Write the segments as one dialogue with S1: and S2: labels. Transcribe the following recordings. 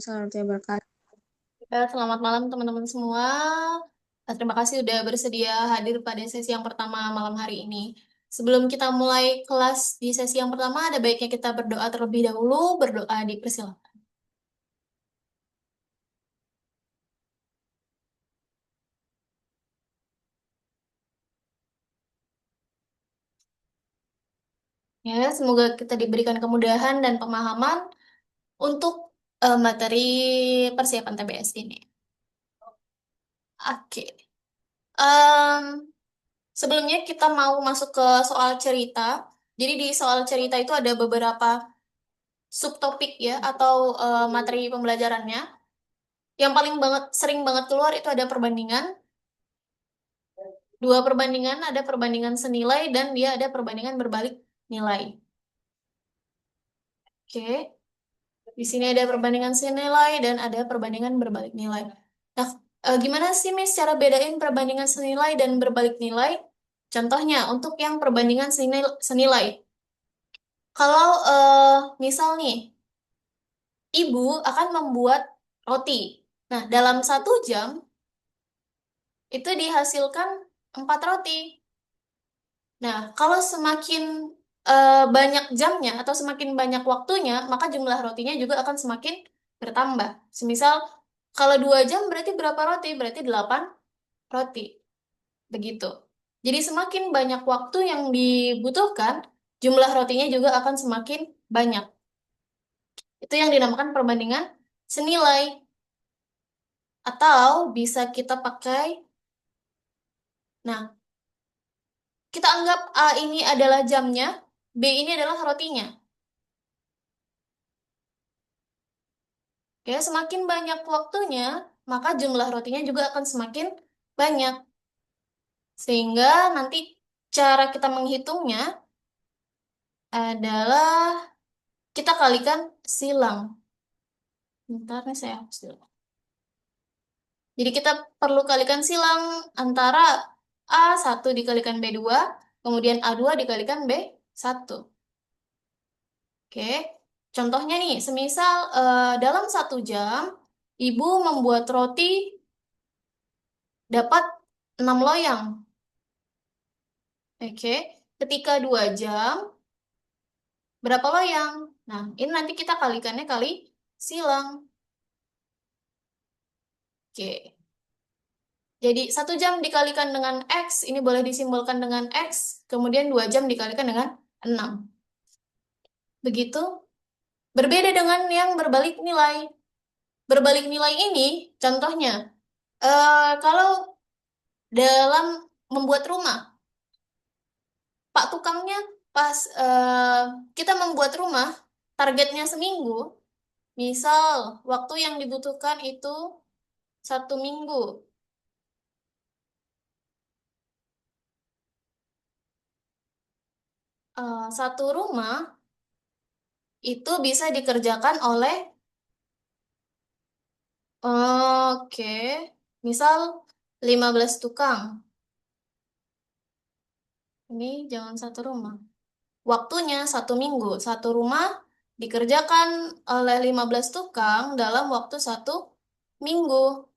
S1: warahmatullahi wabarakatuh.
S2: Selamat malam teman-teman semua. Terima kasih udah bersedia hadir pada sesi yang pertama malam hari ini. Sebelum kita mulai kelas di sesi yang pertama, ada baiknya kita berdoa terlebih dahulu. Berdoa dipersilakan. Ya, semoga kita diberikan kemudahan dan pemahaman untuk materi persiapan TBS ini. Oke. Em, Sebelumnya kita mau masuk ke soal cerita. Jadi di soal cerita itu ada beberapa subtopik ya atau materi pembelajarannya. Yang paling banget sering banget keluar itu ada perbandingan, dua perbandingan, ada perbandingan senilai dan dia ada perbandingan berbalik nilai. Oke, di sini ada perbandingan senilai dan ada perbandingan berbalik nilai. Nah, gimana sih Miss cara bedain perbandingan senilai dan berbalik nilai? Contohnya untuk yang perbandingan senilai. Kalau misal nih, ibu akan membuat roti. Nah, dalam 1 jam itu dihasilkan 4 roti. Nah, kalau semakin banyak jamnya atau semakin banyak waktunya, maka jumlah rotinya juga akan semakin bertambah. Semisal, kalau 2 jam berarti berapa roti? Berarti 8 roti. Begitu. Jadi semakin banyak waktu yang dibutuhkan, jumlah rotinya juga akan semakin banyak. Itu yang dinamakan perbandingan senilai. Atau bisa kita pakai, nah, kita anggap A ini adalah jamnya, B ini adalah rotinya. Oke, semakin banyak waktunya, maka jumlah rotinya juga akan semakin banyak. Sehingga nanti cara kita menghitungnya adalah kita kalikan silang. Bentar nih saya hapus dulu. Jadi kita perlu kalikan silang antara A1 dikalikan B2, kemudian A2 dikalikan B1. Oke, contohnya nih, semisal dalam 1 jam, ibu membuat roti dapat 6 loyang. Oke, ketika 2 jam, berapa loyang? Nah, ini nanti kita kalikannya kali silang. Oke, jadi 1 jam dikalikan dengan X, ini boleh disimbolkan dengan X, kemudian 2 jam dikalikan dengan 6. Begitu, berbeda dengan yang berbalik nilai. Berbalik nilai ini, contohnya, kalau dalam membuat rumah, Pak tukangnya pas kita membuat rumah, targetnya seminggu, misal waktu yang dibutuhkan itu 1 minggu. Satu rumah itu bisa dikerjakan oleh, oke, misal 15 tukang. Ini jangan satu rumah. Waktunya 1 minggu. Satu rumah dikerjakan oleh 15 tukang dalam waktu 1 minggu.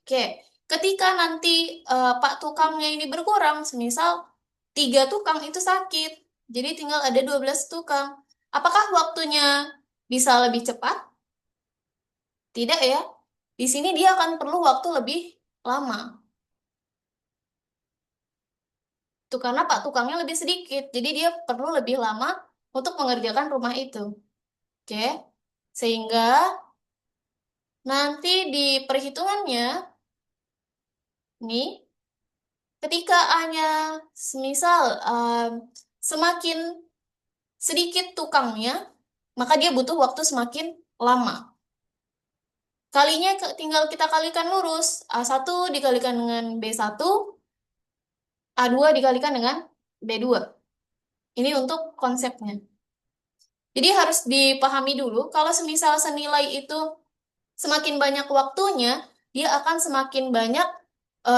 S2: Oke, ketika nanti Pak tukangnya ini berkurang, semisal 3 tukang itu sakit, jadi tinggal ada 12 tukang. Apakah waktunya bisa lebih cepat? Tidak ya. Di sini dia akan perlu waktu lebih lama. Itu karena Pak tukangnya lebih sedikit, jadi dia perlu lebih lama untuk mengerjakan rumah itu. Oke, sehingga nanti di perhitungannya, nih, ketika A-nya semisal semakin sedikit tukangnya, maka dia butuh waktu semakin lama. Kalinya tinggal kita kalikan lurus. A1 dikalikan dengan B1, A2 dikalikan dengan B2. Ini untuk konsepnya. Jadi harus dipahami dulu, kalau semisal senilai itu semakin banyak waktunya, dia akan semakin banyak,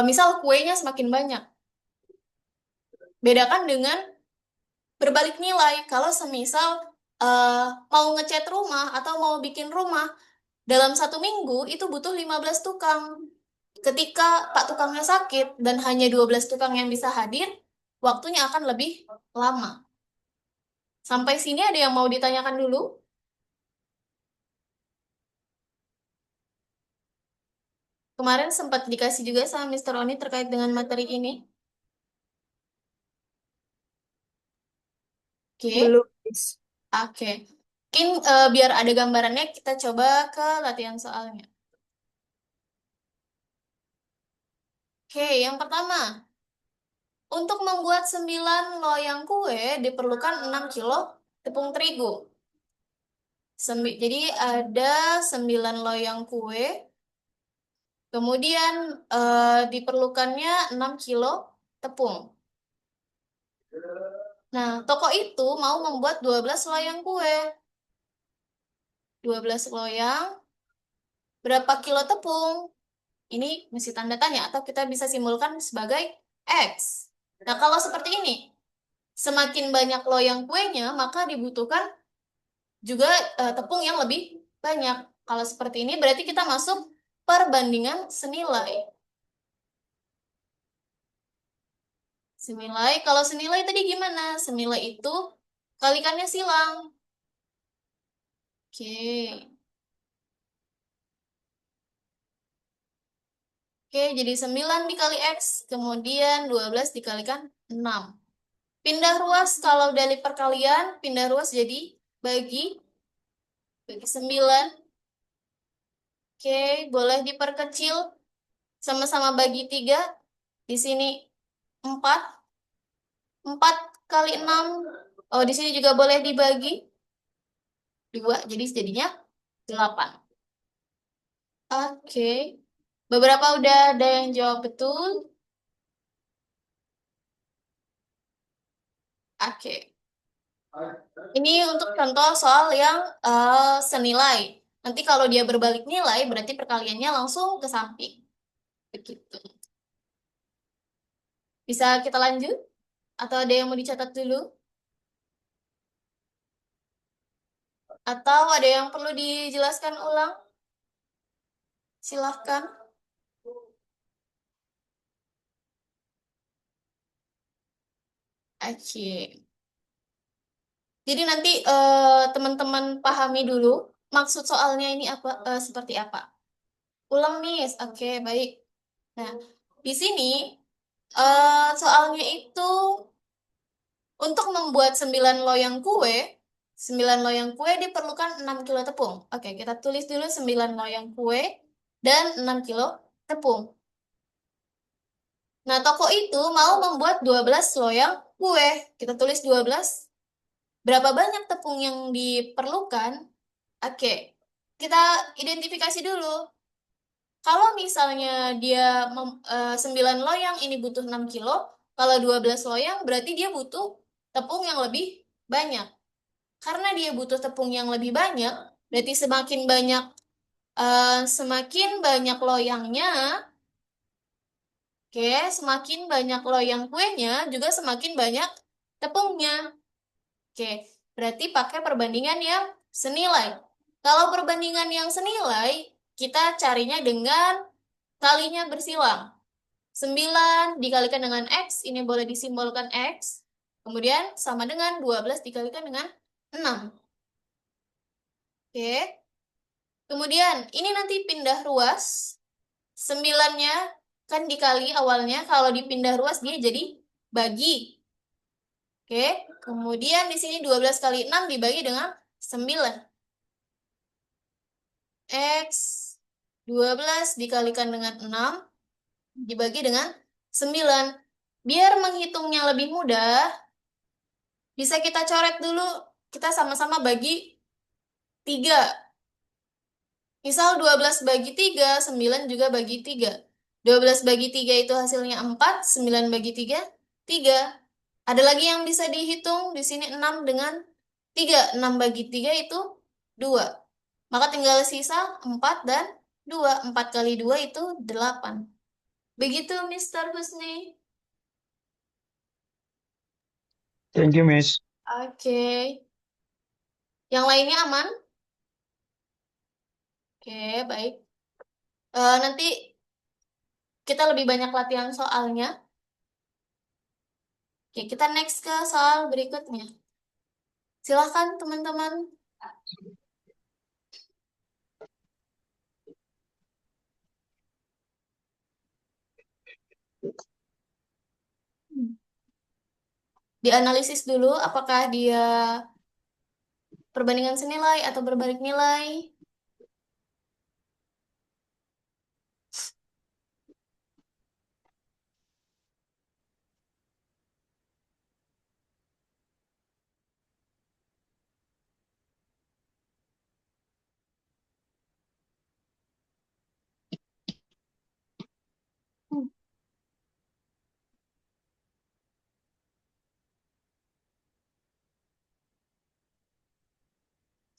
S2: misal kuenya semakin banyak. Bedakan dengan berbalik nilai. Kalau semisal mau ngecat rumah atau mau bikin rumah, Dalam 1 minggu itu butuh 15 tukang. Ketika Pak tukangnya sakit dan hanya 12 tukang yang bisa hadir, waktunya akan lebih lama. Sampai sini ada yang mau ditanyakan dulu? Kemarin sempat dikasih juga sama Mr. Oni terkait dengan materi ini. Oke,
S1: Belum, Miss.
S2: oke. Mungkin biar ada gambarannya, kita coba ke latihan soalnya. Oke, yang pertama. Untuk membuat 9 loyang kue diperlukan 6 kilo tepung terigu. Jadi ada 9 loyang kue, kemudian diperlukannya 6 kilo tepung. Nah, toko itu mau membuat 12 loyang kue. 12 loyang, berapa kilo tepung? Ini mesti tanda tanya atau kita bisa simpulkan sebagai X. Nah, kalau seperti ini, semakin banyak loyang kuenya, maka dibutuhkan juga tepung yang lebih banyak. Kalau seperti ini berarti kita masuk perbandingan senilai. Senilai, kalau senilai tadi gimana? Senilai itu kalikannya silang. Oke. Oke, jadi 9 dikali X, kemudian 12 dikalikan 6. Pindah ruas, kalau dari perkalian, pindah ruas jadi bagi 9. Oke, boleh diperkecil, sama-sama bagi 3. Di sini 4. 4 kali 6. Oh, di sini juga boleh dibagi 2, jadi jadinya 8. Oke. Beberapa udah ada yang jawab betul. Oke. Ini untuk contoh soal yang senilai. Nanti kalau dia berbalik nilai, berarti perkaliannya langsung ke samping. Begitu. Bisa kita lanjut? Atau ada yang mau dicatat dulu? Atau ada yang perlu dijelaskan ulang? Silahkan. Oke. Jadi nanti teman-teman pahami dulu maksud soalnya ini apa seperti apa. Ulang nih, oke baik. Nah, di sini soalnya itu untuk membuat 9 loyang kue, 9 loyang kue diperlukan 6 kilo tepung. Oke, kita tulis dulu 9 loyang kue dan 6 kilo tepung. Nah, toko itu mau membuat 12 loyang kue. Kita tulis 12. Berapa banyak tepung yang diperlukan? Oke, kita identifikasi dulu. Kalau misalnya dia 9 loyang ini butuh 6 kilo, kalau 12 loyang berarti dia butuh tepung yang lebih banyak. Karena dia butuh tepung yang lebih banyak, berarti semakin banyak loyangnya, oke, semakin banyak loyang kuenya juga semakin banyak tepungnya. Oke, berarti pakai perbandingan yang senilai. Kalau perbandingan yang senilai, kita carinya dengan kalinya bersilang. 9 dikalikan dengan X, ini boleh disimbolkan X. Kemudian sama dengan 12 dikalikan dengan 6. Oke. Kemudian ini nanti pindah ruas. 9-nya kan dikali awalnya. Kalau dipindah ruas dia jadi bagi. Oke. Kemudian di sini 12 kali 6 dibagi dengan 9. X 12 dikalikan dengan 6 dibagi dengan 9. Biar menghitungnya lebih mudah, bisa kita coret dulu. Kita sama-sama bagi 3. Misal 12 bagi 3, 9 juga bagi 3. 12 bagi 3 itu hasilnya 4, 9 bagi 3, 3. Ada lagi yang bisa dihitung, di sini 6 dengan 3. 6 bagi 3 itu 2. Maka tinggal sisa 4 dan 2. 4 kali 2 itu 8. Begitu, Mister Husni.
S1: Thank you, Miss.
S2: Oke. Yang lainnya aman? Oke, baik. Nanti kita lebih banyak latihan soalnya. Oke, kita next ke soal berikutnya. Silahkan teman-teman. Dianalisis dulu apakah dia perbandingan senilai atau berbalik nilai. Hmm,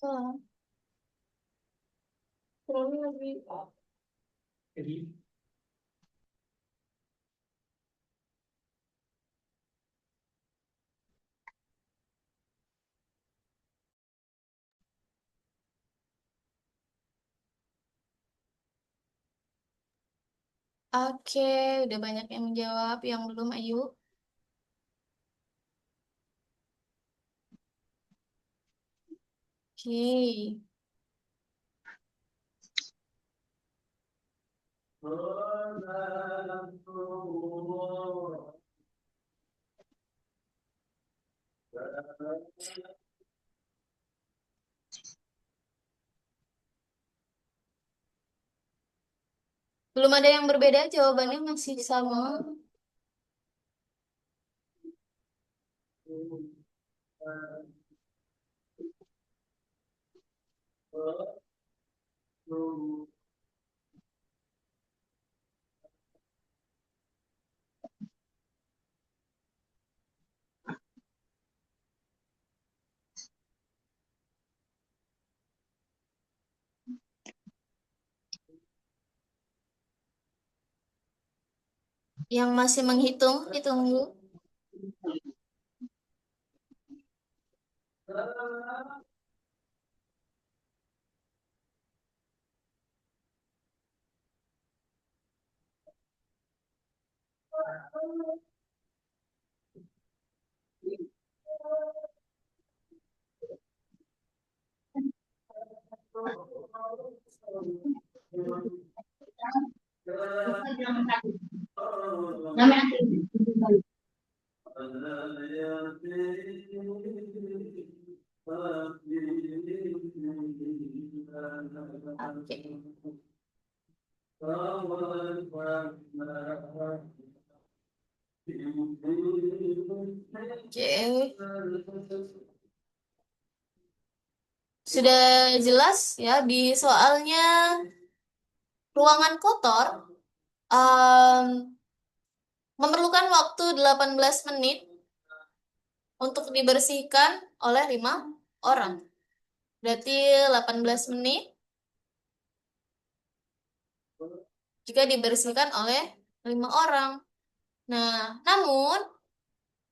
S2: betul. Kurang lebih. Oke, udah banyak yang menjawab. Yang belum, ayo. Oke. Belum ada yang berbeda, jawabannya masih sama. Yang masih menghitung, ditunggu. Oke. Oke. Sudah jelas ya di soalnya ruangan kotor em, memerlukan waktu 18 menit untuk dibersihkan oleh 5 orang. Berarti 18 menit jika dibersihkan oleh 5 orang. Nah, namun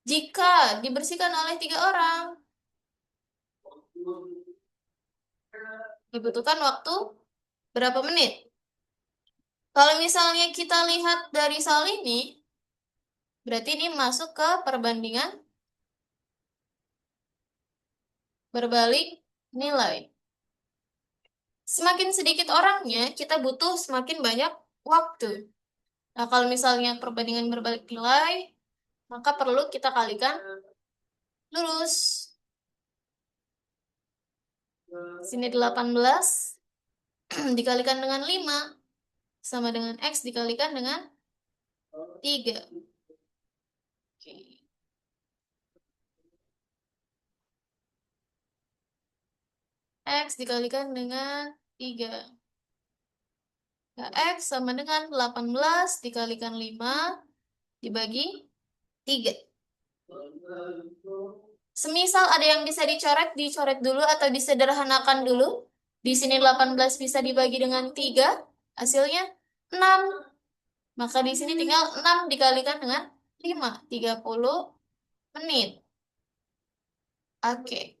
S2: jika dibersihkan oleh 3 orang, dibutuhkan waktu berapa menit? Kalau misalnya kita lihat dari soal ini, berarti ini masuk ke perbandingan berbalik nilai. Semakin sedikit orangnya, kita butuh semakin banyak waktu. Nah, kalau misalnya perbandingan berbalik nilai, maka perlu kita kalikan lurus. Sini 18 dikalikan dengan 5 sama dengan X dikalikan dengan 3. Oke. X dikalikan dengan 3. Nah, X sama dengan 18 dikalikan 5 dibagi 3. Semisal ada yang bisa dicoret, dicoret dulu atau disederhanakan dulu. Di sini 18 bisa dibagi dengan 3, hasilnya 6. Maka di sini tinggal 6 dikalikan dengan 5, 30 menit. Oke.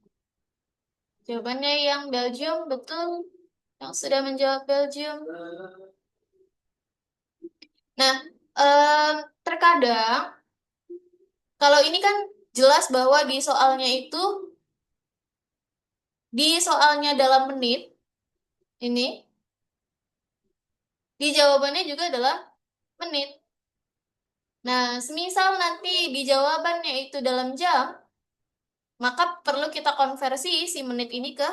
S2: Jawabannya yang Belgium betul. Yang sudah menjawab Belgium. Nah, terkadang kalau ini kan jelas bahwa di soalnya dalam menit ini, di jawabannya juga adalah menit. Nah, semisal nanti di jawabannya itu dalam jam, maka perlu kita konversi si menit ini ke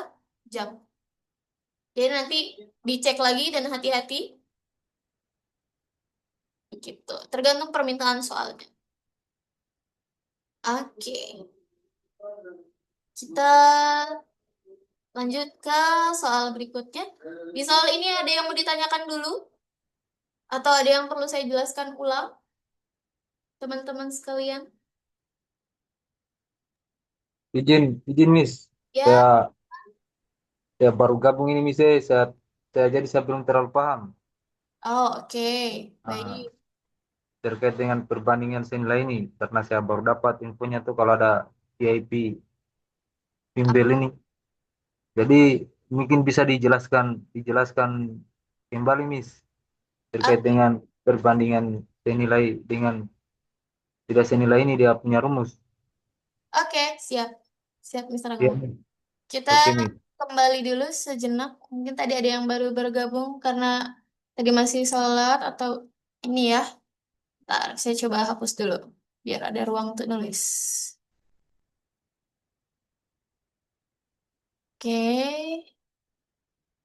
S2: jam. Jadi nanti dicek lagi dan hati-hati gitu. Tergantung permintaan soalnya. Oke. Kita lanjut ke soal berikutnya. Di soal ini ada yang mau ditanyakan dulu atau ada yang perlu saya jelaskan ulang, teman-teman sekalian?
S3: Izin Miss,
S2: Ya.
S3: saya saya baru gabung ini Miss, saya belum terlalu paham.
S2: Oh, oke.
S3: Ah,
S2: Baik.
S3: terkait dengan perbandingan senilai ini, karena saya baru dapat infonya tuh kalau ada VIP bimbel ini. Jadi mungkin bisa dijelaskan kembali Miss terkait
S2: Oke,
S3: dengan perbandingan senilai dengan tidak senilai ini dia punya rumus.
S2: oke, siap. Siap, Mister
S3: Iya,
S2: Akmal.
S3: Miss.
S2: Kita
S3: Oke Miss.
S2: kembali dulu sejenak. Mungkin tadi ada yang baru bergabung karena tadi masih sholat atau ini ya. Ntar, saya coba hapus dulu biar ada ruang untuk nulis. Oke,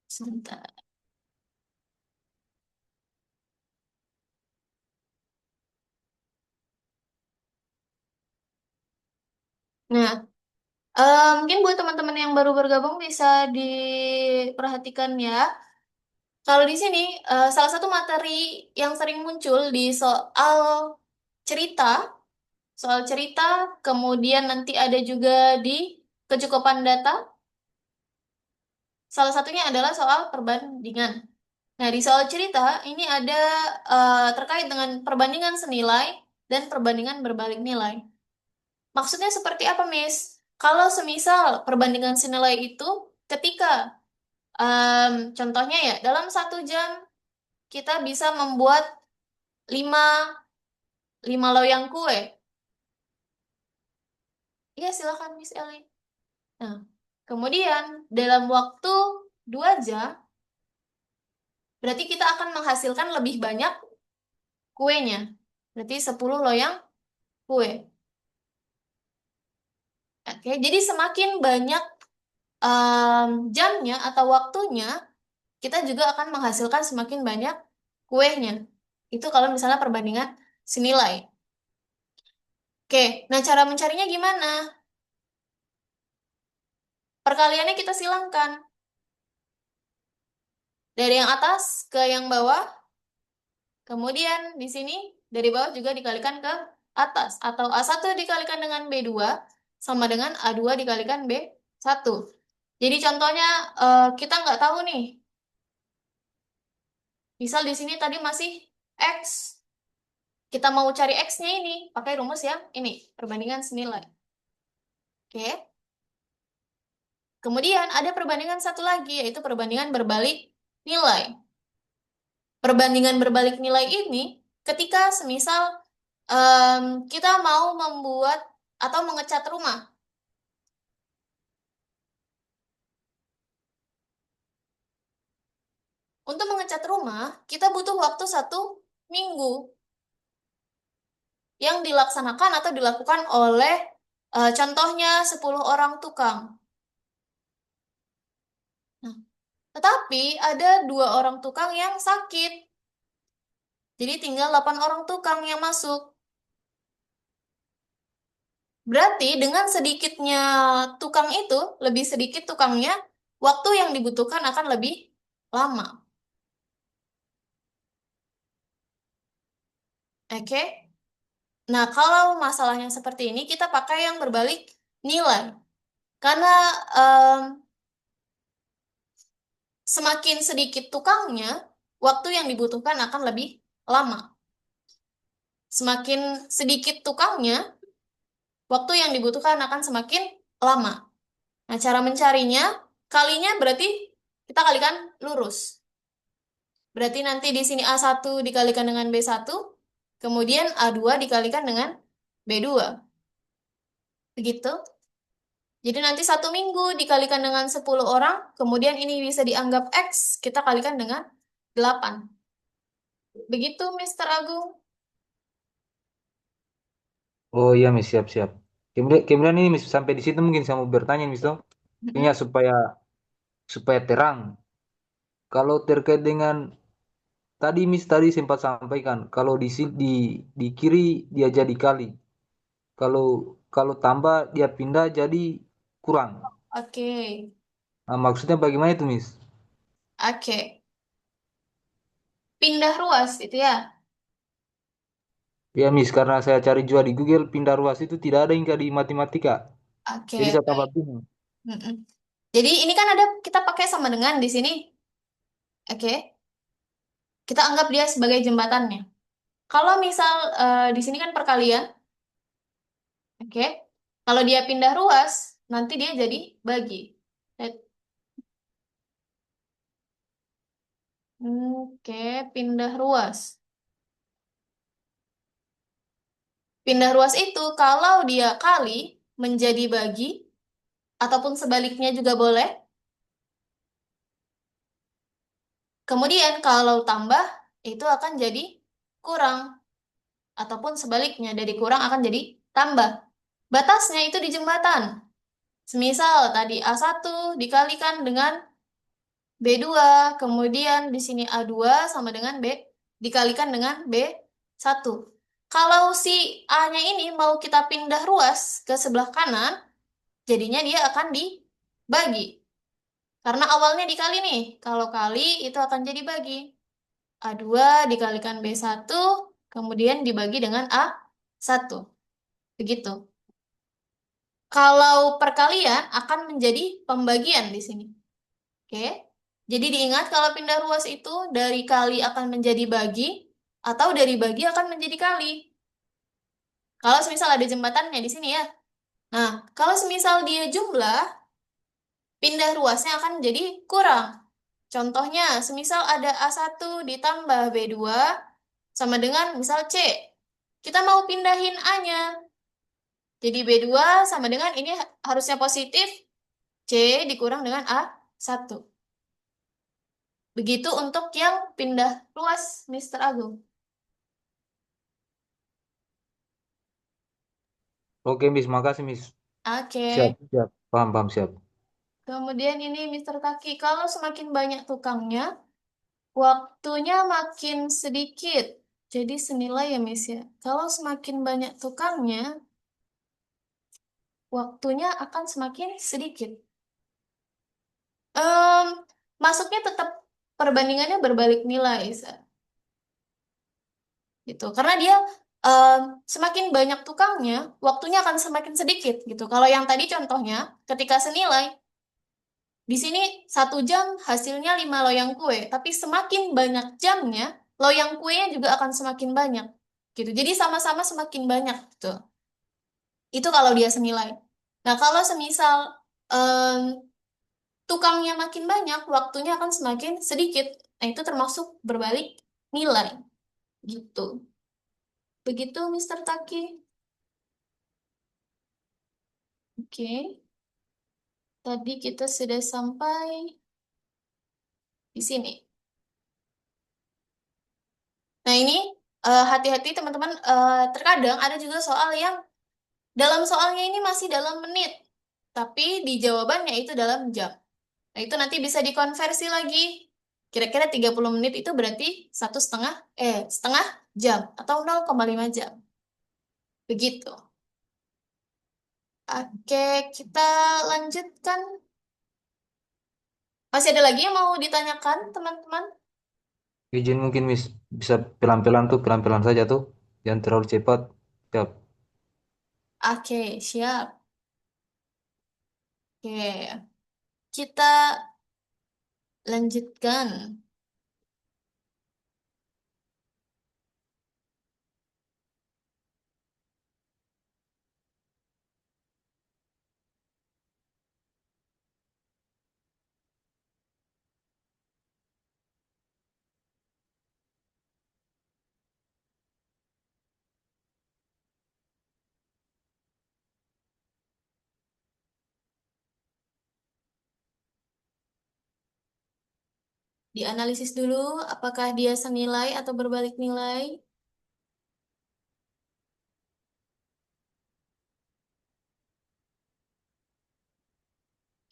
S2: sebentar. Nah, mungkin buat teman-teman yang baru bergabung bisa diperhatikan ya. Kalau di sini, salah satu materi yang sering muncul di cerita, soal cerita, kemudian nanti ada juga di kecukupan data. Salah satunya adalah soal perbandingan. Nah, di soal cerita ini ada terkait dengan perbandingan senilai dan perbandingan berbalik nilai. Maksudnya seperti apa, Miss? Kalau semisal perbandingan senilai itu ketika contohnya ya dalam 1 jam kita bisa membuat 5 5 loyang kue. Iya, silakan Miss Eli. Nah, kemudian dalam waktu 2 jam, berarti kita akan menghasilkan lebih banyak kuenya. Berarti 10 loyang kue. Oke, jadi semakin banyak jamnya atau waktunya, kita juga akan menghasilkan semakin banyak kuenya. Itu kalau misalnya perbandingan senilai. Oke, nah cara mencarinya gimana? Perkaliannya kita silangkan. Dari yang atas ke yang bawah, kemudian di sini dari bawah juga dikalikan ke atas. Atau A1 dikalikan dengan B2 sama dengan A2 dikalikan B1. Jadi contohnya kita nggak tahu nih. Misal di sini tadi masih X. Kita mau cari X-nya ini. Pakai rumus yang ini. Perbandingan senilai. Oke. Kemudian ada perbandingan satu lagi, yaitu perbandingan berbalik nilai. Perbandingan berbalik nilai ini, ketika semisal kita mau membuat atau mengecat rumah. Untuk mengecat rumah, kita butuh waktu 1 minggu yang dilaksanakan atau dilakukan oleh contohnya 10 orang tukang. Nah, tetapi ada 2 orang tukang yang sakit. Jadi tinggal 8 orang tukang yang masuk. Berarti dengan sedikitnya tukang itu, lebih sedikit tukangnya, waktu yang dibutuhkan akan lebih lama. Oke? Nah, kalau masalahnya seperti ini, kita pakai yang berbalik nilai. Karena em, semakin sedikit tukangnya, waktu yang dibutuhkan akan lebih lama. Semakin sedikit tukangnya, waktu yang dibutuhkan akan semakin lama. Nah, cara mencarinya, kalinya berarti kita kalikan lurus. Berarti nanti di sini A1 dikalikan dengan B1, kemudian A2 dikalikan dengan B2. Begitu. Jadi nanti 1 minggu dikalikan dengan 10 orang, kemudian ini bisa dianggap X, kita kalikan dengan 8. Begitu, Mister Agung.
S3: Oh iya Miss, siap-siap. Kemudian ini Miss, sampai di situ mungkin saya mau bertanya Miss toh. Ini ya
S2: Mm-mm.
S3: supaya supaya terang. Kalau terkait dengan tadi Miss tadi sempat sampaikan kalau di kiri dia jadi kali. Kalau kalau tambah dia pindah jadi kurang.
S2: Oke,
S3: Nah, maksudnya bagaimana itu Miss?
S2: oke. Pindah ruas itu ya.
S3: Ya Miss, karena saya cari juga di Google pindah ruas itu tidak ada hingga di matematika. Jadi
S2: Oke,
S3: saya tambah
S2: baik.
S3: bingung.
S2: Mm-mm. Jadi ini kan ada kita pakai sama dengan di sini. Oke, kita anggap dia sebagai jembatannya. Kalau misal di sini kan perkalian, oke. Kalau dia pindah ruas, nanti dia jadi bagi. Eh, Oke, pindah ruas. Pindah ruas itu kalau dia kali menjadi bagi, ataupun sebaliknya juga boleh. Kemudian kalau tambah, itu akan jadi kurang. Ataupun sebaliknya, dari kurang akan jadi tambah. Batasnya itu di jembatan. Semisal tadi A1 dikalikan dengan B2, kemudian di sini A2 sama dengan B dikalikan dengan B1. Kalau si A-nya ini mau kita pindah ruas ke sebelah kanan, jadinya dia akan dibagi. Karena awalnya dikali nih. Kalau kali itu akan jadi bagi. A2 dikalikan B1, kemudian dibagi dengan A1. Begitu. Kalau perkalian akan menjadi pembagian di sini. Oke. Jadi diingat kalau pindah ruas itu dari kali akan menjadi bagi atau dari bagi akan menjadi kali. Kalau semisal ada jembatannya di sini ya. Nah, kalau semisal dia jumlah, pindah ruasnya akan menjadi kurang. Contohnya, semisal ada A1 ditambah B2 sama dengan misal C. Kita mau pindahin A-nya. Jadi B2 sama dengan ini harusnya positif, C dikurang dengan A1. Begitu untuk yang pindah ruas, Mister Agung.
S3: Oke Miss, makasih Miss.
S2: Oke.
S3: Siap, siap. Paham, paham, siap.
S2: Kemudian ini Mister Taki, kalau semakin banyak tukangnya, waktunya makin sedikit. Jadi senilai ya, Miss ya. Kalau semakin banyak tukangnya, waktunya akan semakin sedikit. Em, Masuknya tetap perbandingannya berbalik nilai, gitu. Karena dia em, semakin banyak tukangnya, waktunya akan semakin sedikit, gitu. Kalau yang tadi contohnya, ketika senilai, di sini 1 jam hasilnya 5 loyang kue, tapi semakin banyak jamnya, loyang kuenya juga akan semakin banyak, gitu. Jadi sama-sama semakin banyak, gitu. Itu kalau dia senilai. Nah, kalau semisal em, tukangnya makin banyak, waktunya akan semakin sedikit. Nah, itu termasuk berbalik nilai, gitu. Begitu, Mister Taki. Oke, tadi kita sudah sampai di sini. Nah, ini hati-hati teman-teman, terkadang ada juga soal yang dalam soalnya ini masih dalam menit, tapi di jawabannya itu dalam jam. Nah, itu nanti bisa dikonversi lagi. Kira-kira 30 menit itu berarti setengah jam atau 0,5 jam. Begitu. Oke, kita lanjutkan. Masih ada lagi yang mau ditanyakan, teman-teman?
S3: Izin mungkin Miss, bisa pelan-pelan tuh, pelan-pelan saja tuh. Jangan terlalu cepat. Siap.
S2: Oke, siap. Oke, kita lanjutkan. Dianalisis dulu apakah dia senilai atau berbalik nilai.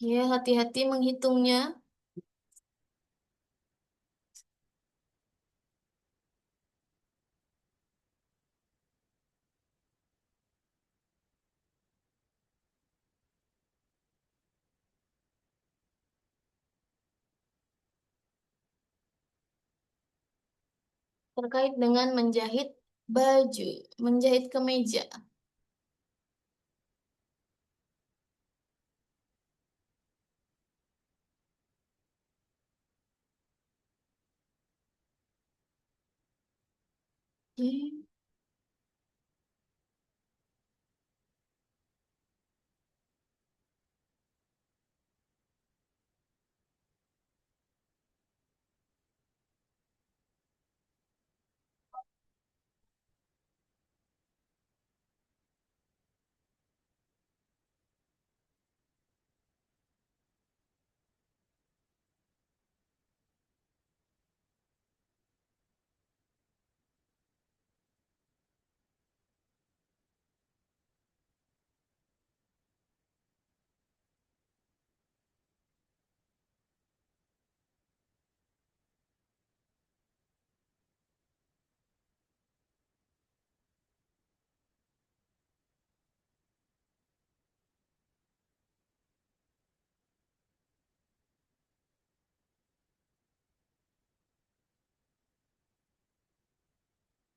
S2: Ya, hati-hati menghitungnya. Terkait dengan menjahit baju, menjahit kemeja.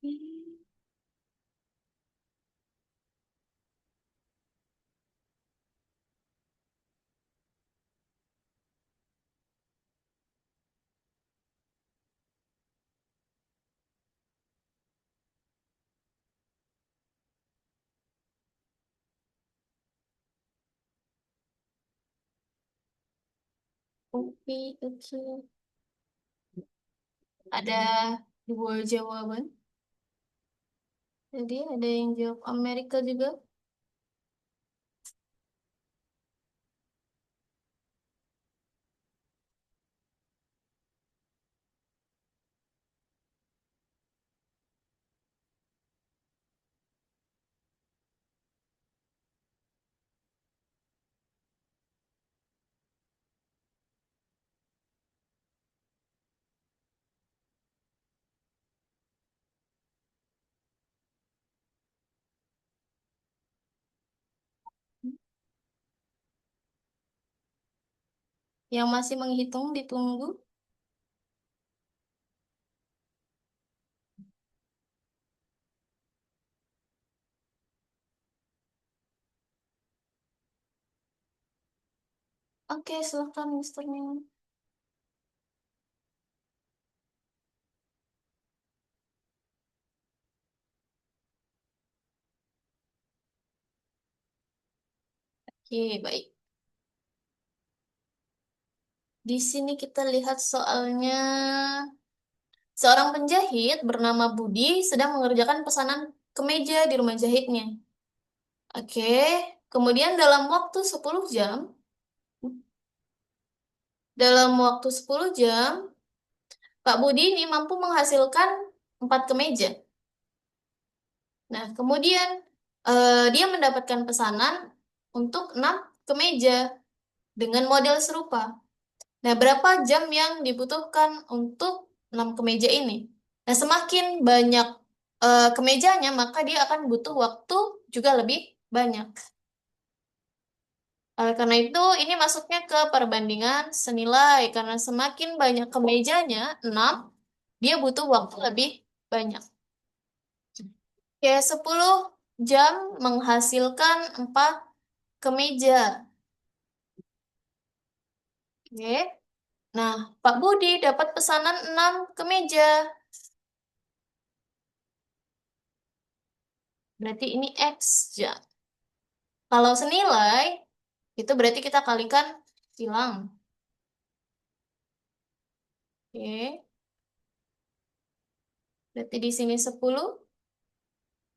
S2: Oke. Oke, oke. Ada dua jawaban. Jadi ada yang jawab Amerika juga. Yang masih menghitung ditunggu. Oke, silakan Mister Ming. Oke, baik. Di sini kita lihat soalnya. Seorang penjahit bernama Budi sedang mengerjakan pesanan kemeja di rumah jahitnya. Oke, kemudian dalam waktu 10 jam, Pak Budi ini mampu menghasilkan 4 kemeja. Nah, kemudian dia mendapatkan pesanan untuk 6 kemeja dengan model serupa. Nah, berapa jam yang dibutuhkan untuk 6 kemeja ini? Nah, semakin banyak kemejanya, maka dia akan butuh waktu juga lebih banyak. Oleh karena itu, ini masuknya ke perbandingan senilai. Karena semakin banyak kemejanya, 6, dia butuh waktu lebih banyak. Oke, 10 jam menghasilkan 4 kemeja. Oke. Nah, Pak Budi dapat pesanan 6 kemeja. Berarti ini X jam. Kalau senilai, itu berarti kita kalikan silang. Oke. Berarti di sini 10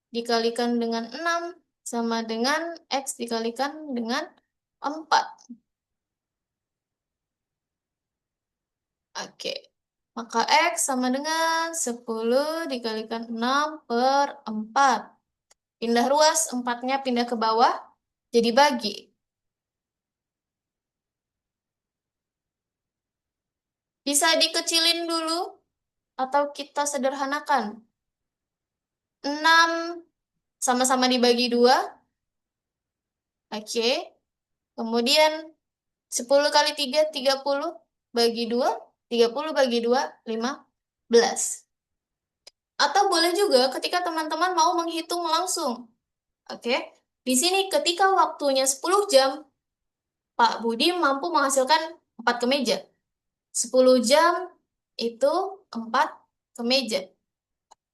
S2: dikalikan dengan 6 sama dengan X dikalikan dengan 4. Oke. Maka X sama dengan 10 dikalikan 6 per 4. Pindah ruas, 4-nya pindah ke bawah, jadi bagi. Bisa dikecilin dulu, atau kita sederhanakan. 6 sama-sama dibagi 2. Oke. Kemudian 10 kali 3, 30. Bagi 2, 30 bagi 2, 15. Atau boleh juga ketika teman-teman mau menghitung langsung. Oke. Di sini ketika waktunya 10 jam, Pak Budi mampu menghasilkan 4 kemeja. 10 jam itu 4 kemeja.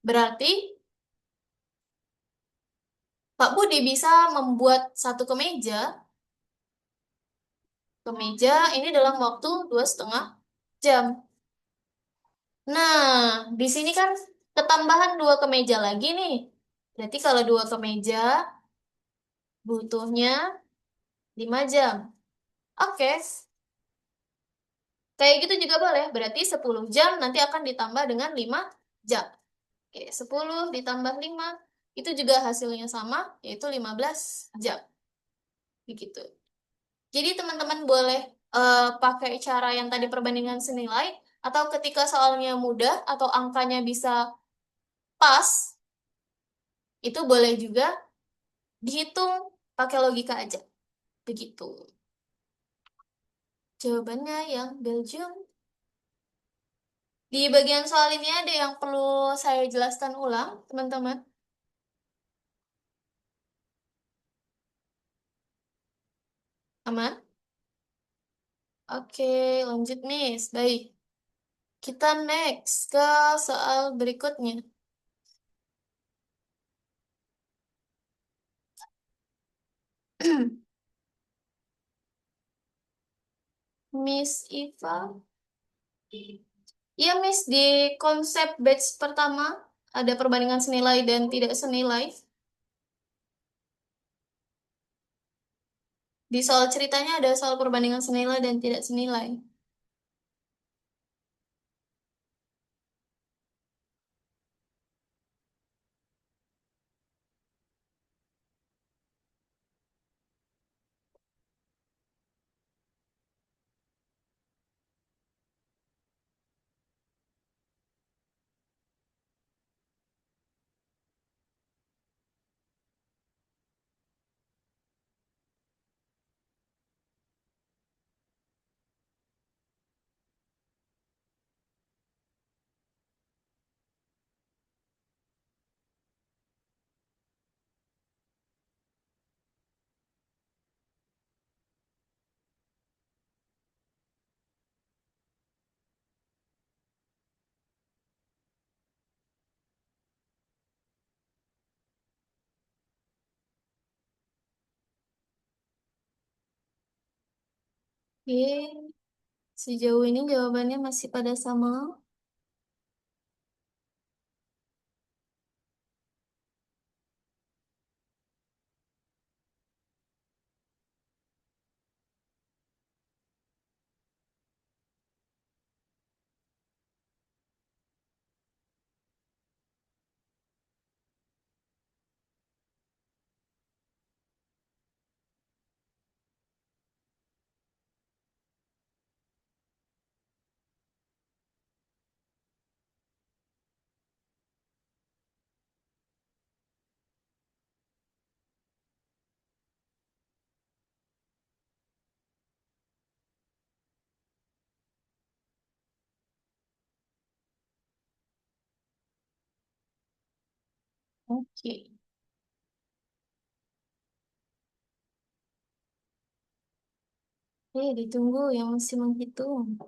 S2: Berarti Pak Budi bisa membuat satu kemeja ini dalam waktu 2,5 jam. Nah, di sini kan ketambahan 2 kemeja lagi nih. Berarti kalau 2 kemeja butuhnya 5 jam. Oke, kayak gitu juga boleh. Berarti 10 jam nanti akan ditambah dengan 5 jam. Oke, 10 ditambah 5 itu juga hasilnya sama, yaitu 15 jam. Begitu. Jadi teman-teman boleh pakai cara yang tadi perbandingan senilai, atau ketika soalnya mudah atau angkanya bisa pas, itu boleh juga dihitung pakai logika aja. Begitu. Jawabannya yang Belgium. Di bagian soal ini ada yang perlu saya jelaskan ulang, teman-teman. Aman? Oke, lanjut, Miss. Baik. Kita next ke soal berikutnya. Miss Iva. Iya, Miss, di konsep batch pertama ada perbandingan senilai dan tidak senilai. Di soal ceritanya ada soal perbandingan senilai dan tidak senilai. Oke, sejauh ini jawabannya masih pada sama. Oke. Ditunggu yang masih menghitung.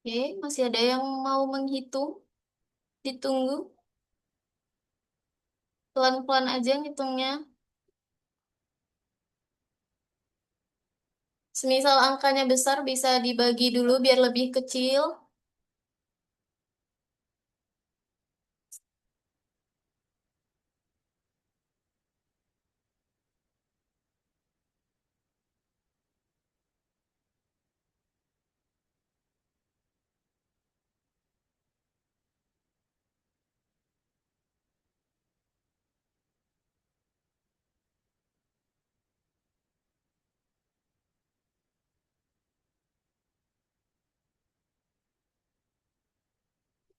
S2: Oke, masih ada yang mau menghitung? Ditunggu. Pelan-pelan aja ngitungnya. Semisal angkanya besar bisa dibagi dulu biar lebih kecil.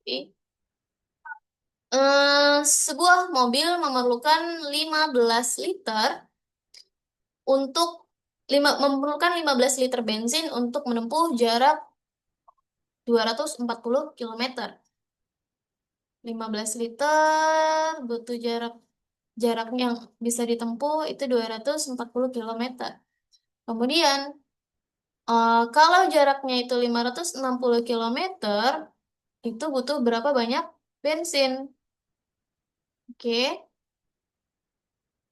S2: Oke. Sebuah mobil memerlukan 15 liter memerlukan 15 liter bensin untuk menempuh jarak 240 kilometer. 15 liter butuh jarak yang bisa ditempuh itu 240 kilometer. Kemudian, kalau jaraknya itu 560 kilometer, itu butuh berapa banyak bensin? Oke.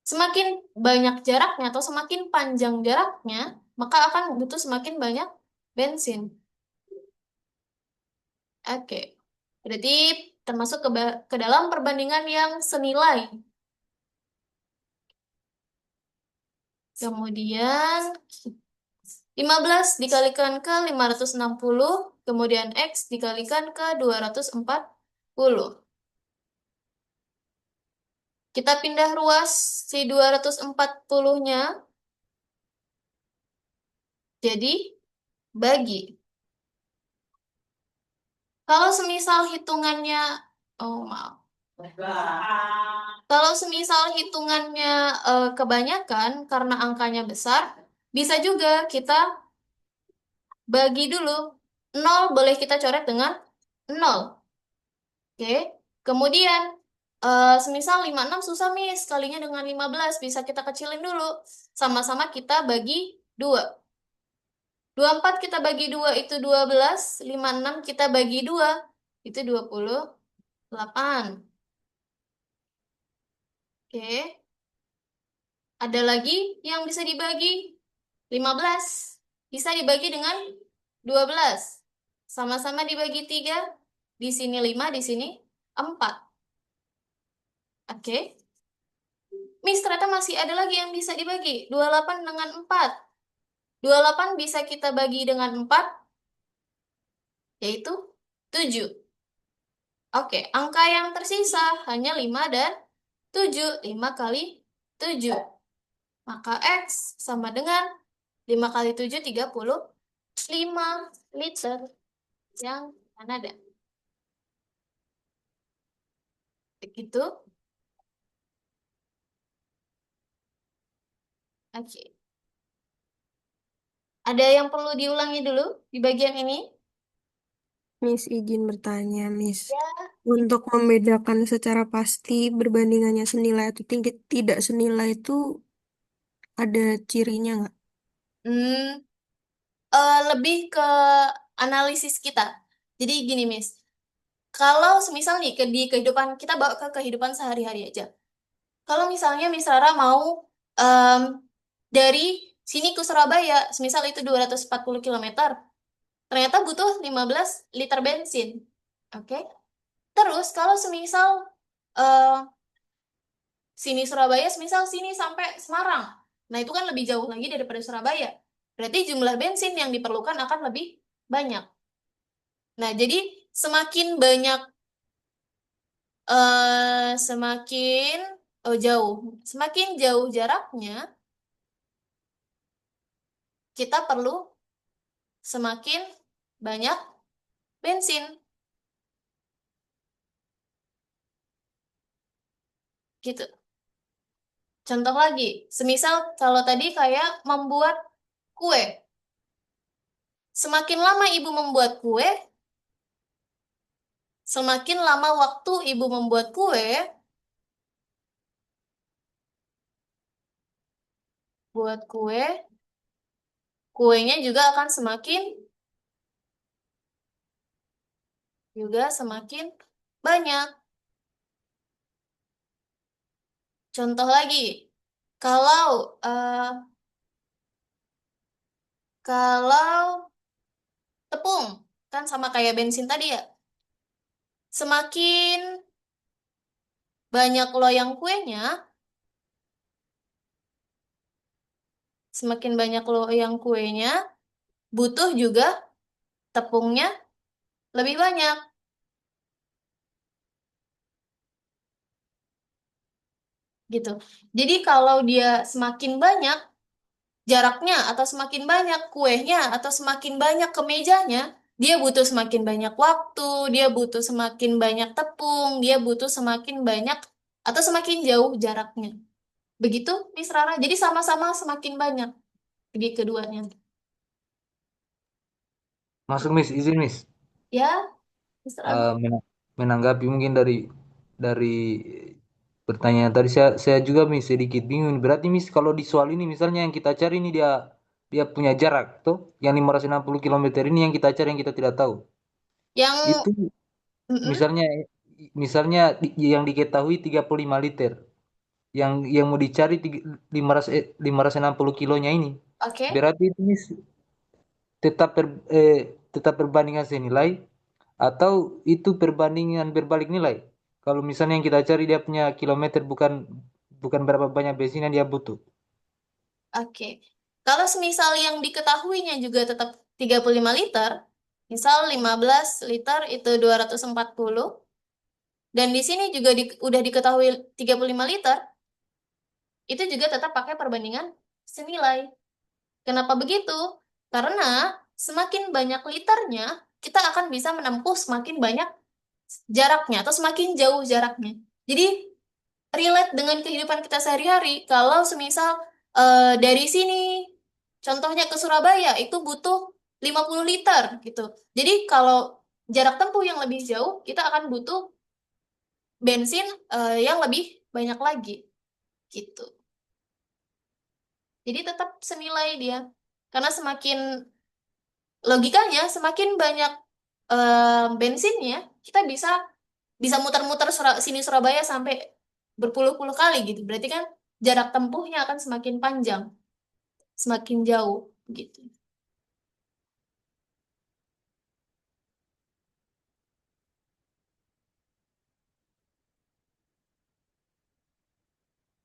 S2: Semakin banyak jaraknya atau semakin panjang jaraknya, maka akan butuh semakin banyak bensin. Oke. Berarti termasuk ke dalam perbandingan yang senilai. Kemudian 15 dikalikan ke 560, kemudian X dikalikan ke 240. Kita pindah ruas si 240-nya jadi bagi. Kalau semisal hitungannya, oh maaf. Kalau semisal hitungannya kebanyakan karena angkanya besar, bisa juga kita bagi dulu. 0 boleh kita coret dengan 0. Oke. Kemudian, semisal 56 susah mis, kalinya dengan 15 bisa kita kecilin dulu. Sama-sama kita bagi 2. 24 kita bagi 2 itu 12, 56 kita bagi 2 itu 28. Oke. Ada lagi yang bisa dibagi. 15. Bisa dibagi dengan 12. Sama-sama dibagi 3. Di sini 5, di sini 4. Oke. Miss, ternyata masih ada lagi yang bisa dibagi. 28 dengan 4. 28 bisa kita bagi dengan 4, yaitu 7. Oke, angka yang tersisa hanya 5 dan 7. 5 kali 7. Maka X sama dengan 5 kali 7, 35 liter yang mana ada. Begitu. Oke. Ada yang perlu diulangi dulu di bagian ini?
S4: Miss izin bertanya, Miss.
S2: Ya.
S4: Untuk membedakan secara pasti berbandingannya senilai atau tinggi tidak senilai itu ada cirinya nggak?
S2: Hmm, lebih ke analisis kita. Jadi gini, Miss. Kalau semisal nih di kehidupan kita bawa ke kehidupan sehari-hari aja. Kalau misalnya Miss Rara mau em, dari sini ke Surabaya, semisal itu 240 kilometer, ternyata butuh 15 liter bensin. Oke. Terus kalau semisal eh, sini Surabaya, semisal sini sampai Semarang. Nah, itu kan lebih jauh lagi daripada Surabaya. Berarti jumlah bensin yang diperlukan akan lebih banyak. Nah, jadi semakin banyak semakin jauh, semakin jauh jaraknya, kita perlu semakin banyak bensin. Gitu. Contoh lagi, semisal kalau tadi kayak membuat kue. Semakin lama ibu membuat kue, semakin lama waktu ibu membuat kue, buat kue, kuenya juga akan semakin juga semakin banyak. Contoh lagi, kalau kalau tepung kan sama kayak bensin tadi ya, semakin banyak loyang kuenya, semakin banyak loyang kuenya, butuh juga tepungnya lebih banyak. Gitu. Jadi kalau dia semakin banyak jaraknya atau semakin banyak kuenya atau semakin banyak kemejanya, dia butuh semakin banyak waktu, dia butuh semakin banyak tepung, dia butuh semakin banyak atau semakin jauh jaraknya. Begitu, Miss Rara. Jadi sama-sama semakin banyak di keduanya.
S3: Masuk Miss, izin Miss.
S2: Ya, Miss Rara.
S3: Menanggapi mungkin dari pertanyaan tadi saya juga Miss sedikit bingung. Berarti Miss kalau di soal ini misalnya yang kita cari ini dia dia punya jarak tuh yang 560 km ini yang kita cari yang kita tidak tahu.
S2: Yang
S3: Itu
S2: mm-mm,
S3: misalnya misalnya yang diketahui 35 liter. Yang mau dicari 560 kilonya ini.
S2: oke.
S3: Berarti itu Miss tetap tetap perbandingan senilai atau itu perbandingan berbalik nilai. Kalau misalnya yang kita cari dia punya kilometer bukan bukan berapa banyak bensin yang dia butuh.
S2: Oke. Kalau semisal yang diketahuinya juga tetap 35 liter, misal 15 liter itu 240, dan di sini juga udah diketahui 35 liter, itu juga tetap pakai perbandingan senilai. Kenapa begitu? Karena semakin banyak liternya, kita akan bisa menempuh semakin banyak jaraknya atau semakin jauh jaraknya. Jadi relate dengan kehidupan kita sehari-hari. Kalau semisal dari sini, contohnya ke Surabaya, itu butuh 50 liter gitu. Jadi kalau jarak tempuh yang lebih jauh, kita akan butuh bensin yang lebih banyak lagi gitu. Jadi tetap senilai dia. Karena semakin logikanya, semakin banyak bensinnya, kita bisa bisa muter-muter sini Surabaya sampai berpuluh-puluh kali gitu. Berarti kan jarak tempuhnya akan semakin panjang, semakin jauh gitu.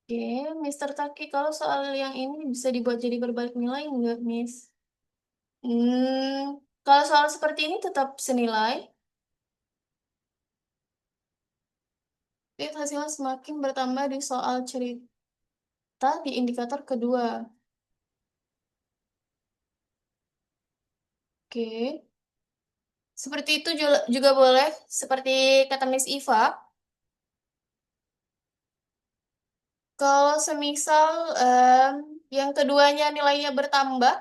S2: Oke, Mister Taki, kalau soal yang ini bisa dibuat jadi berbalik nilai enggak, Miss? Kalau soal seperti ini tetap senilai, tapi hasilnya semakin bertambah di soal cerita di indikator kedua. Oke, seperti itu juga boleh, seperti kata Miss Iva. Kalau semisal yang keduanya nilainya bertambah,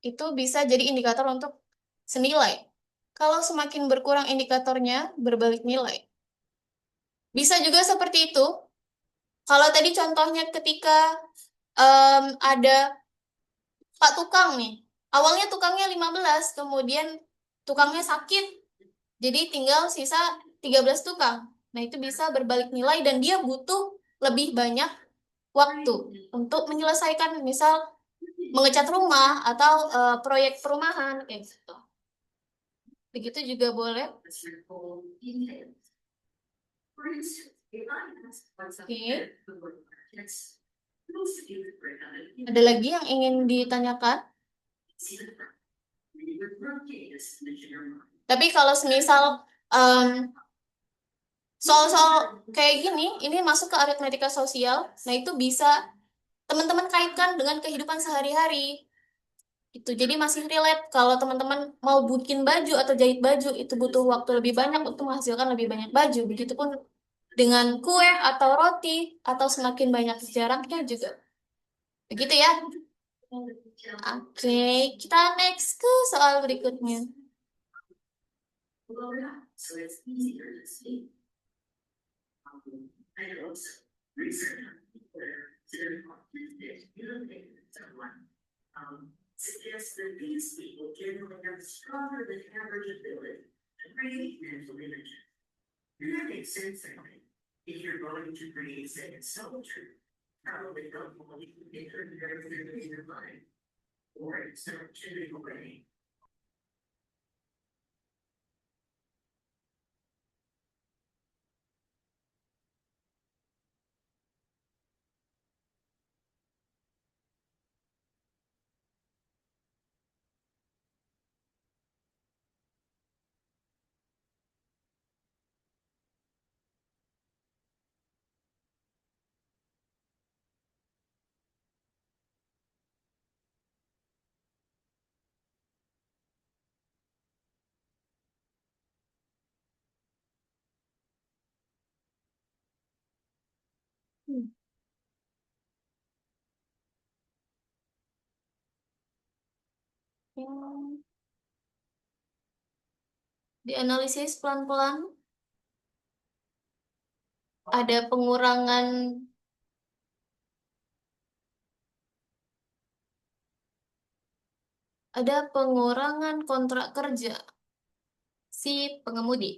S2: itu bisa jadi indikator untuk senilai. Kalau semakin berkurang indikatornya, berbalik nilai. Bisa juga seperti itu. Kalau tadi contohnya ketika ada Pak Tukang nih. Awalnya tukangnya 15, kemudian tukangnya sakit. Jadi tinggal sisa 13 tukang. Nah, itu bisa berbalik nilai dan dia butuh lebih banyak waktu untuk menyelesaikan misal mengecat rumah atau proyek perumahan kayak gitu. Begitu juga boleh. Oke. Ada lagi yang ingin ditanyakan? Tapi kalau semisal soal-soal kayak gini, ini masuk ke aritmetika sosial. Nah, itu bisa teman-teman kaitkan dengan kehidupan sehari-hari. Itu jadi masih relate kalau teman-teman mau bikin baju atau jahit baju itu butuh waktu lebih banyak untuk menghasilkan lebih banyak baju. Begitupun dengan kue atau roti atau semakin banyak jaraknya juga. Begitu ya. Oke, kita next ke soal berikutnya.
S5: suggests that these people generally have stronger than average ability to create mental images. And that makes sense, I think. If you're going to create second soul truth, probably don't believe in turn everything in your mind. Or it's not tuning away.
S2: Hmm. Yang dianalisis pelan-pelan, ada pengurangan kontrak kerja si pengemudi.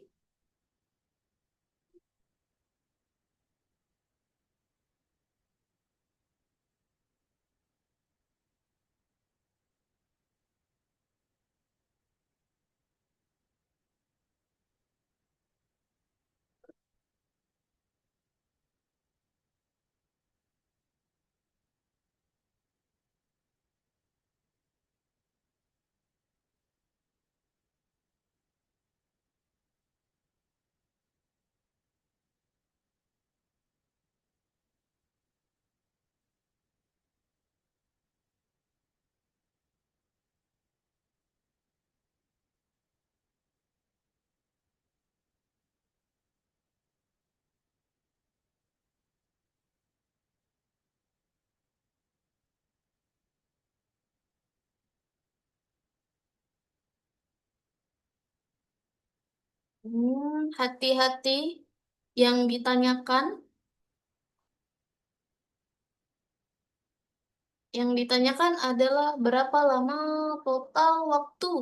S2: Hati-hati yang ditanyakan. Yang ditanyakan adalah berapa lama total waktu.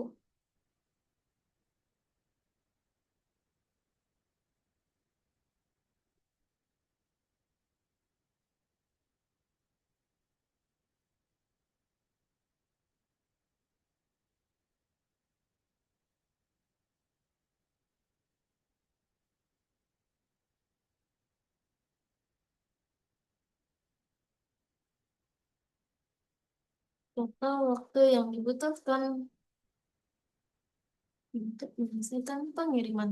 S2: Total waktu yang dibutuhkan untuk menyelesaikan pengiriman.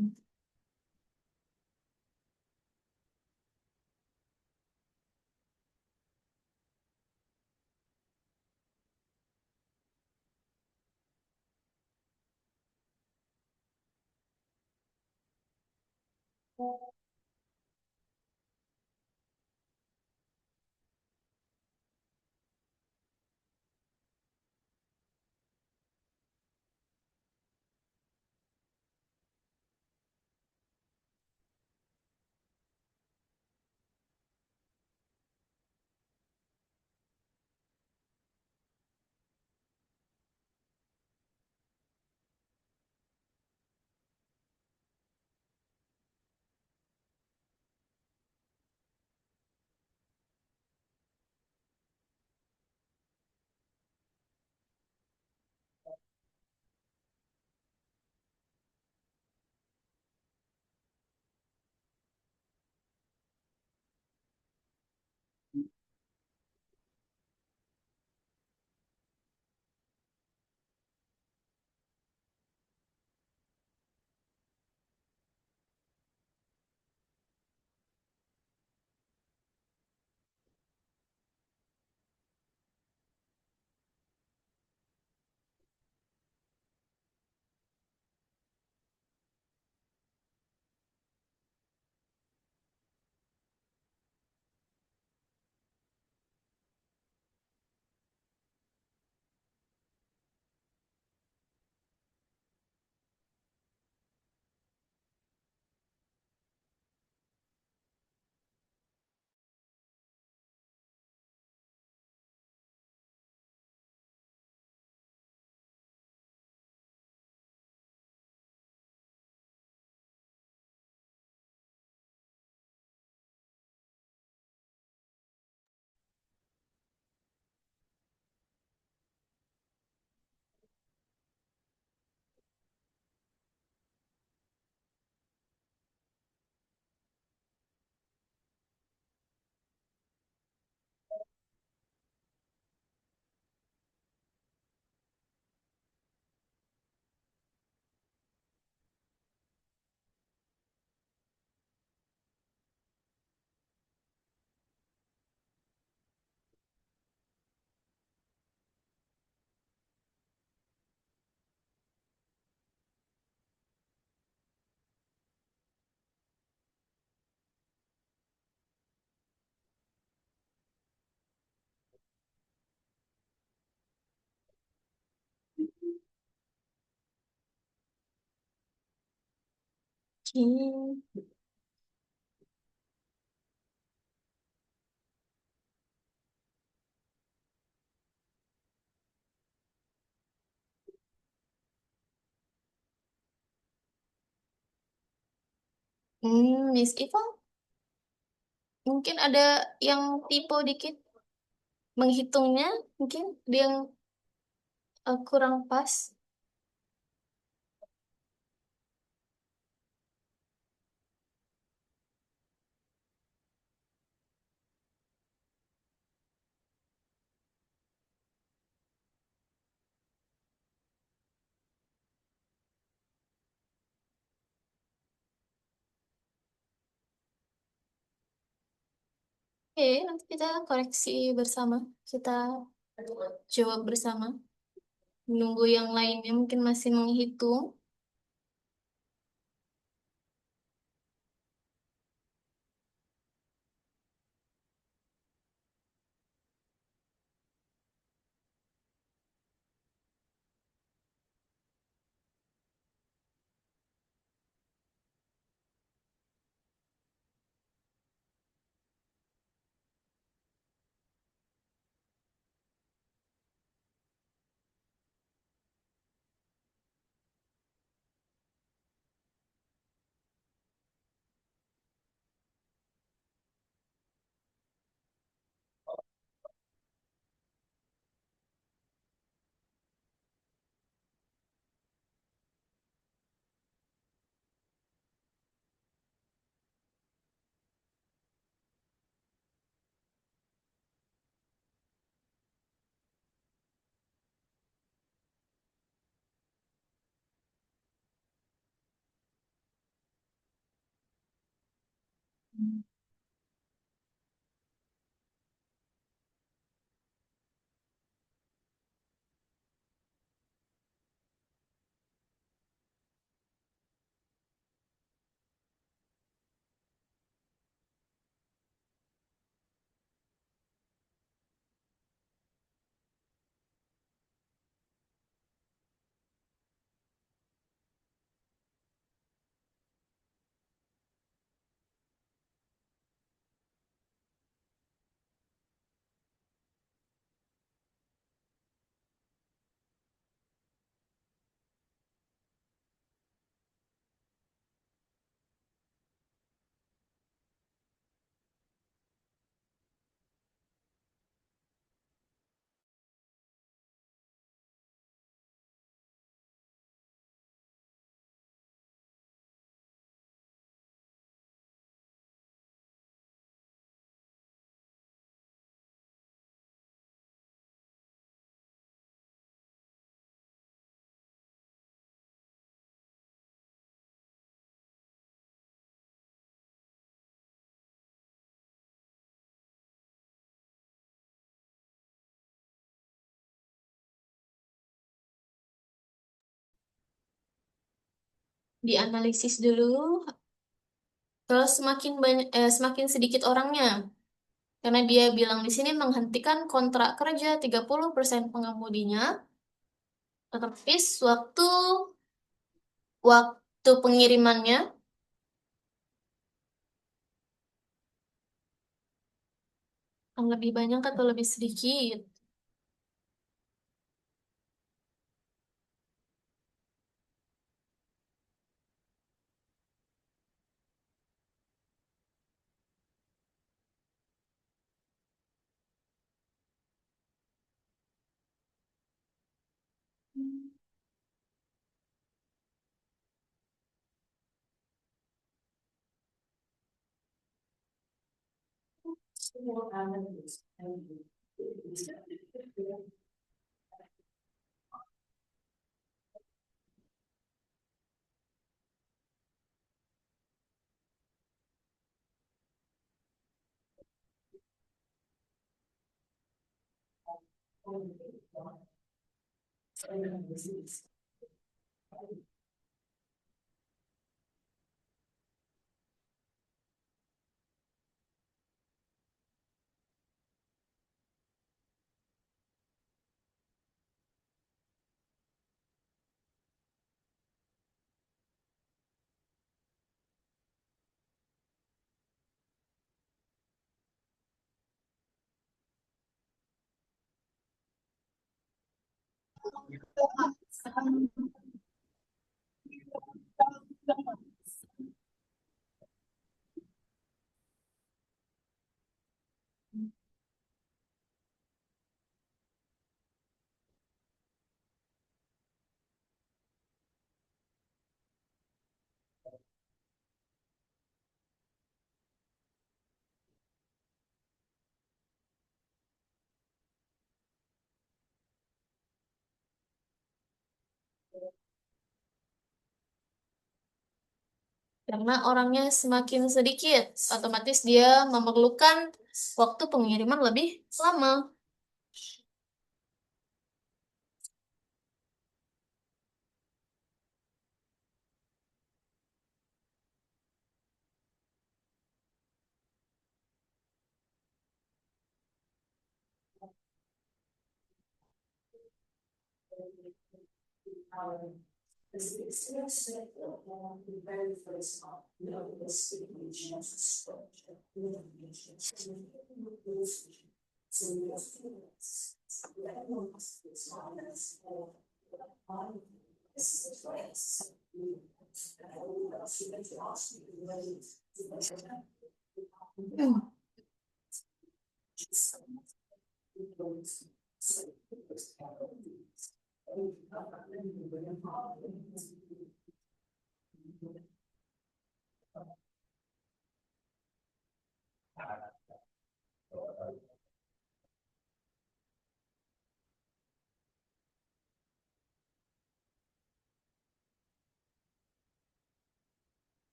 S2: Oke. Miss Iva, mungkin ada yang tipe dikit menghitungnya, mungkin dia yang kurang pas. Oke, nanti kita koreksi bersama. Kita jawab bersama. Menunggu yang lainnya mungkin masih menghitung. Dianalisis dulu. Terus semakin sedikit orangnya. Karena dia bilang di sini menghentikan kontrak kerja 30% pengemudinya. Otomatis waktu pengirimannya akan lebih banyak atau lebih sedikit. Karena orangnya semakin sedikit, otomatis dia memerlukan waktu pengiriman lebih lama.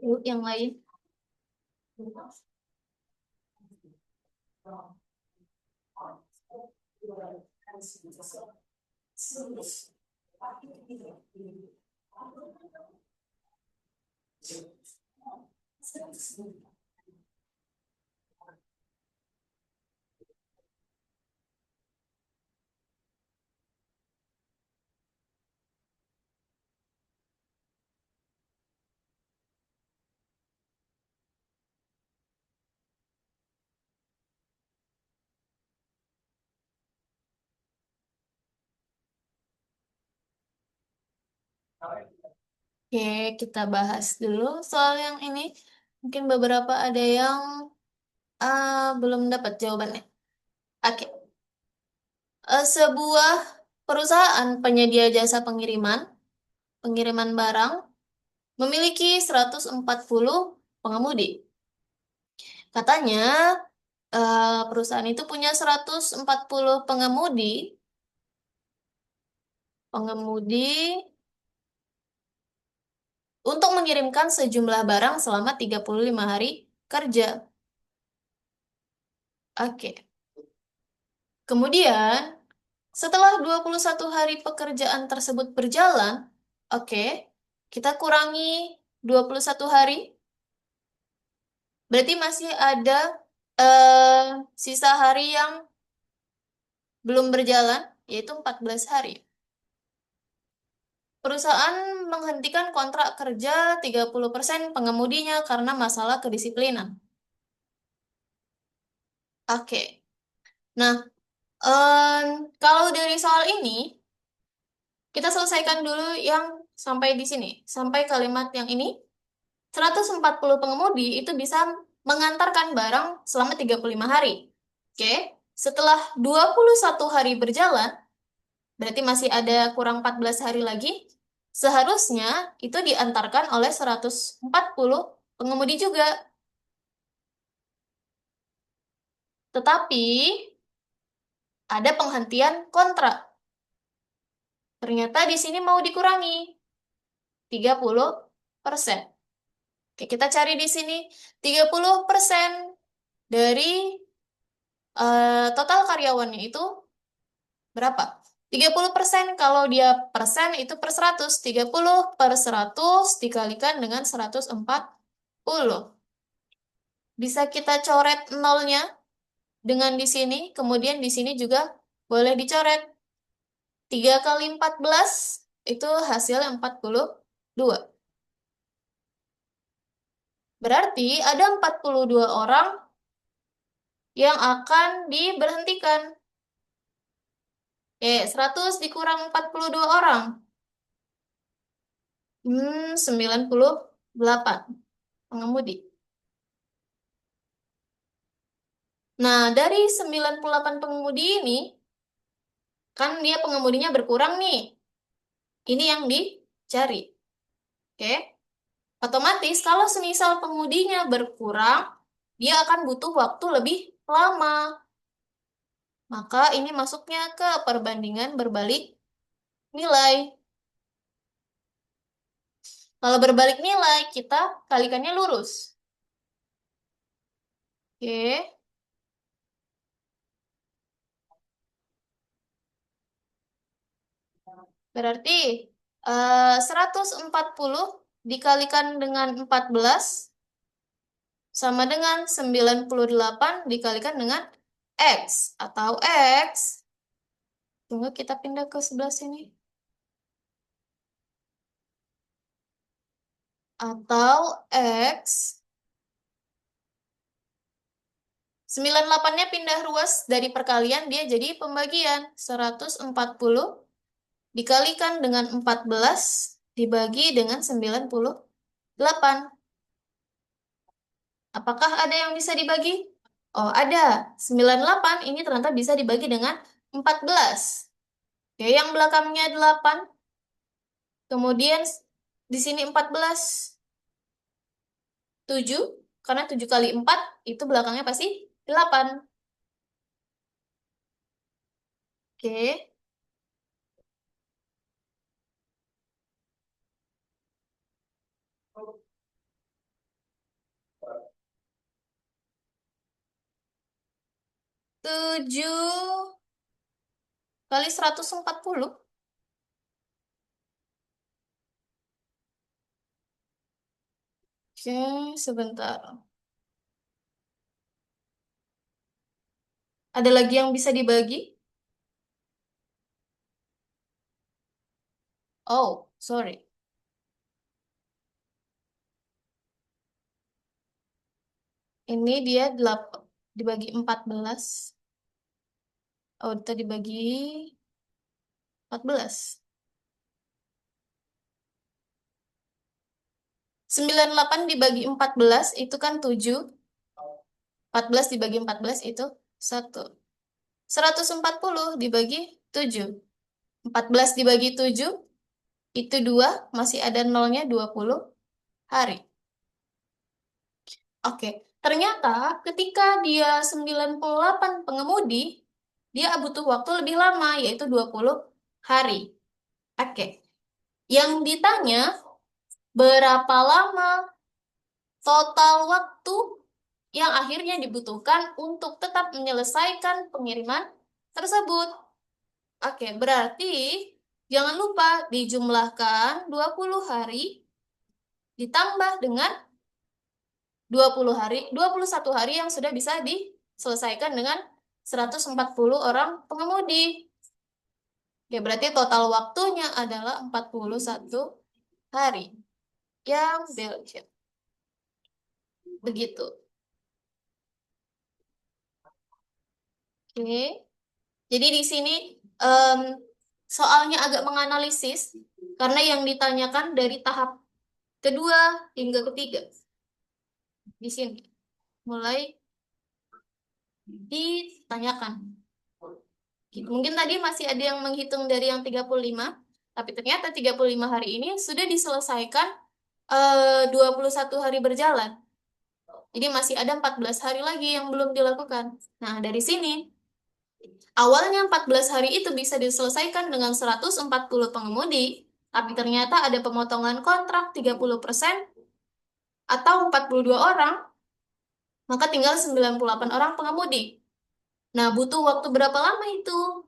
S2: Yuk, yang lain. Oke, kita bahas dulu soal yang ini. Mungkin beberapa ada yang belum dapat jawabannya. Oke. Sebuah perusahaan penyedia jasa pengiriman barang, memiliki 140 pengemudi. Katanya, perusahaan itu punya 140 pengemudi untuk mengirimkan sejumlah barang selama 35 hari kerja. Oke. Kemudian, setelah 21 hari pekerjaan tersebut berjalan, oke, kita kurangi 21 hari, berarti masih ada sisa hari yang belum berjalan, yaitu 14 hari. Perusahaan menghentikan kontrak kerja 30% pengemudinya karena masalah kedisiplinan. Oke. Nah, kalau dari soal ini, kita selesaikan dulu yang sampai di sini. Sampai kalimat yang ini, 140 pengemudi itu bisa mengantarkan barang selama 35 hari. Oke, setelah 21 hari berjalan, berarti masih ada kurang 14 hari lagi, seharusnya itu diantarkan oleh 140 pengemudi juga. Tetapi, ada penghentian kontrak. Ternyata di sini mau dikurangi 30%. Oke, kita cari di sini 30% dari total karyawannya itu berapa? 30% kalau dia persen itu per 100. 30 per 100 dikalikan dengan 140. Bisa kita coret nolnya dengan di sini, kemudian di sini juga boleh dicoret. 3 kali 14 itu hasilnya 42. Berarti ada 42 orang yang akan diberhentikan. 100 dikurang 42 orang. 98 pengemudi. Nah, dari 98 pengemudi ini, kan dia pengemudinya berkurang nih. Ini yang dicari. Oke. Otomatis kalau semisal pengemudinya berkurang, dia akan butuh waktu lebih lama. Maka ini masuknya ke perbandingan berbalik nilai. Kalau berbalik nilai, kita kalikannya lurus. Oke. Berarti 140 dikalikan dengan 14 sama dengan 98 dikalikan dengan X. Atau X. Tunggu kita pindah ke sebelah sini. Atau X. 98-nya pindah ruas dari perkalian, dia jadi pembagian. 140 dikalikan dengan 14 dibagi dengan 98. Apakah ada yang bisa dibagi? Oh, ada. 98 ini ternyata bisa dibagi dengan 14. Oke, yang belakangnya 8. Kemudian di sini 14. 7. Karena 7 kali 4 itu belakangnya pasti 8. Oke. Tujuh kali 140. Oke, sebentar. Ada lagi yang bisa dibagi? Oh, sorry. Ini dia 8 dibagi 14. Oh, itu dibagi 14. 98 dibagi 14 itu kan 7. 14 dibagi 14 itu 1. 140 dibagi 7. 14 dibagi 7 itu 2, masih ada nolnya 20 hari. Oke, ternyata ketika dia 98 pengemudi, dia butuh waktu lebih lama, yaitu 20 hari. Oke, yang ditanya berapa lama total waktu yang akhirnya dibutuhkan untuk tetap menyelesaikan pengiriman tersebut. Oke, berarti jangan lupa dijumlahkan 20 hari ditambah dengan 20 hari, 21 hari yang sudah bisa diselesaikan dengan 140 orang pengemudi. Oke, berarti total waktunya adalah 41 hari yang Belgium. Begitu. Oke. Jadi di sini soalnya agak menganalisis karena yang ditanyakan dari tahap kedua hingga ketiga. Di sini mulai ditanyakan. Mungkin tadi masih ada yang menghitung dari yang 35, tapi ternyata 35 hari ini sudah diselesaikan 21 hari berjalan. Jadi masih ada 14 hari lagi yang belum dilakukan. Nah, dari sini awalnya 14 hari itu bisa diselesaikan dengan 140 pengemudi, tapi ternyata ada pemotongan kontrak 30% atau 42 orang, maka tinggal 98 orang pengemudi. Nah, butuh waktu berapa lama itu?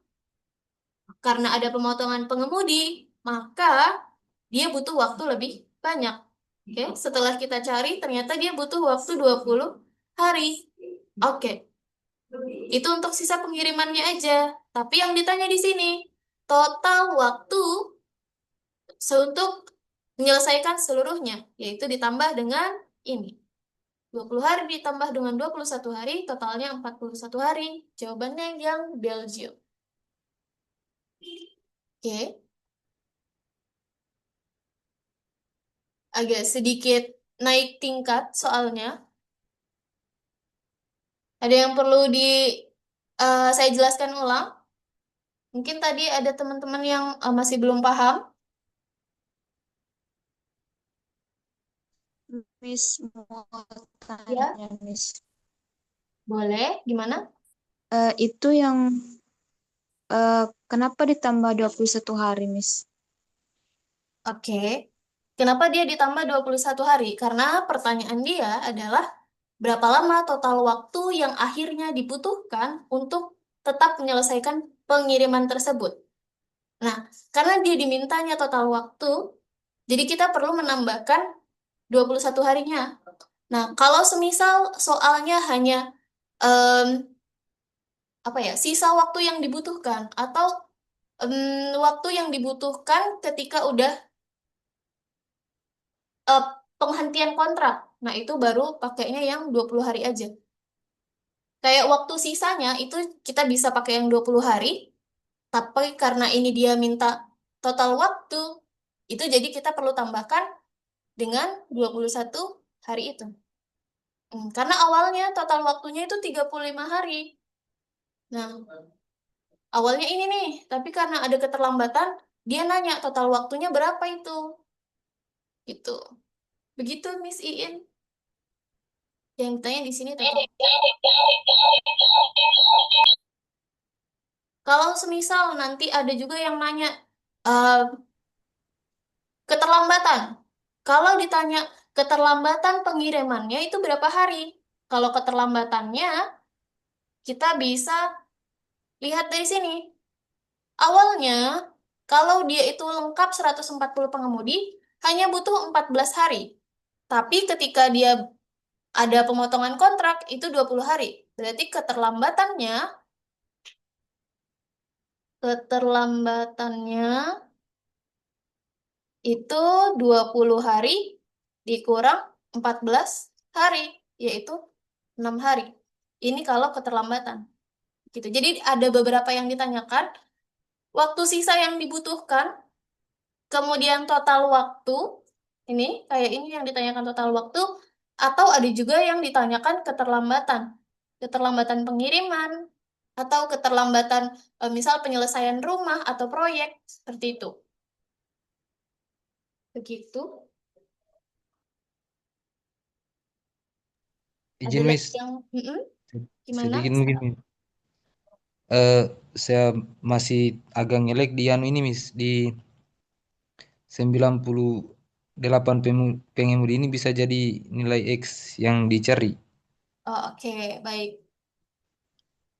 S2: Karena ada pemotongan pengemudi, maka dia butuh waktu lebih banyak. Oke, setelah kita cari, ternyata dia butuh waktu 20 hari. Oke, itu untuk sisa pengirimannya aja. Tapi yang ditanya di sini, total waktu untuk menyelesaikan seluruhnya, yaitu ditambah dengan ini. 20 hari ditambah dengan 21 hari, totalnya 41 hari. Jawabannya yang Belgium. Oke. Agak sedikit naik tingkat soalnya. Ada yang perlu saya jelaskan ulang? Mungkin tadi ada teman-teman yang masih belum paham.
S6: Miss mau
S2: Ya,
S6: tanya, Miss.
S2: boleh. Gimana?
S6: Itu yang kenapa ditambah 21 hari, Miss?
S2: Oke. Kenapa dia ditambah 21 hari? Karena pertanyaan dia adalah berapa lama total waktu yang akhirnya dibutuhkan untuk tetap menyelesaikan pengiriman tersebut. Nah, karena dia dimintanya total waktu, jadi kita perlu menambahkan 21 harinya. Nah, kalau semisal soalnya hanya apa ya, sisa waktu yang dibutuhkan atau waktu yang dibutuhkan ketika udah eh, penghentian kontrak. Nah, itu baru pakainya yang 20 hari aja. Kayak waktu sisanya itu kita bisa pakai yang 20 hari, tapi karena ini dia minta total waktu, itu jadi kita perlu tambahkan dengan 21 hari itu. Karena awalnya total waktunya itu 35 hari. Nah, awalnya ini nih, tapi karena ada keterlambatan, dia nanya total waktunya berapa itu. Gitu. Begitu, Miss Iin. Yang ditanya di sini total. Kalau semisal nanti ada juga yang nanya keterlambatan. Kalau ditanya keterlambatan pengirimannya itu berapa hari? Kalau keterlambatannya kita bisa lihat dari sini. Awalnya kalau dia itu lengkap 140 pengemudi hanya butuh 14 hari. Tapi ketika dia ada pemotongan kontrak itu 20 hari. Berarti keterlambatannya itu 20 hari dikurang 14 hari, yaitu 6 hari. Ini kalau keterlambatan. Gitu. Jadi ada beberapa yang ditanyakan, waktu sisa yang dibutuhkan, kemudian total waktu, ini kayak ini yang ditanyakan total waktu, atau ada juga yang ditanyakan keterlambatan. Keterlambatan pengiriman, atau keterlambatan misal penyelesaian rumah atau proyek, seperti itu. Begitu. Ada
S3: Izin,
S2: lagi
S3: Miss.
S2: yang gimana?
S3: Sedikit mungkin. Saya masih agak ngelek di anu ini, Miss. Di 98 pengemudi ini bisa jadi nilai X yang dicari.
S2: Oh, oke, baik.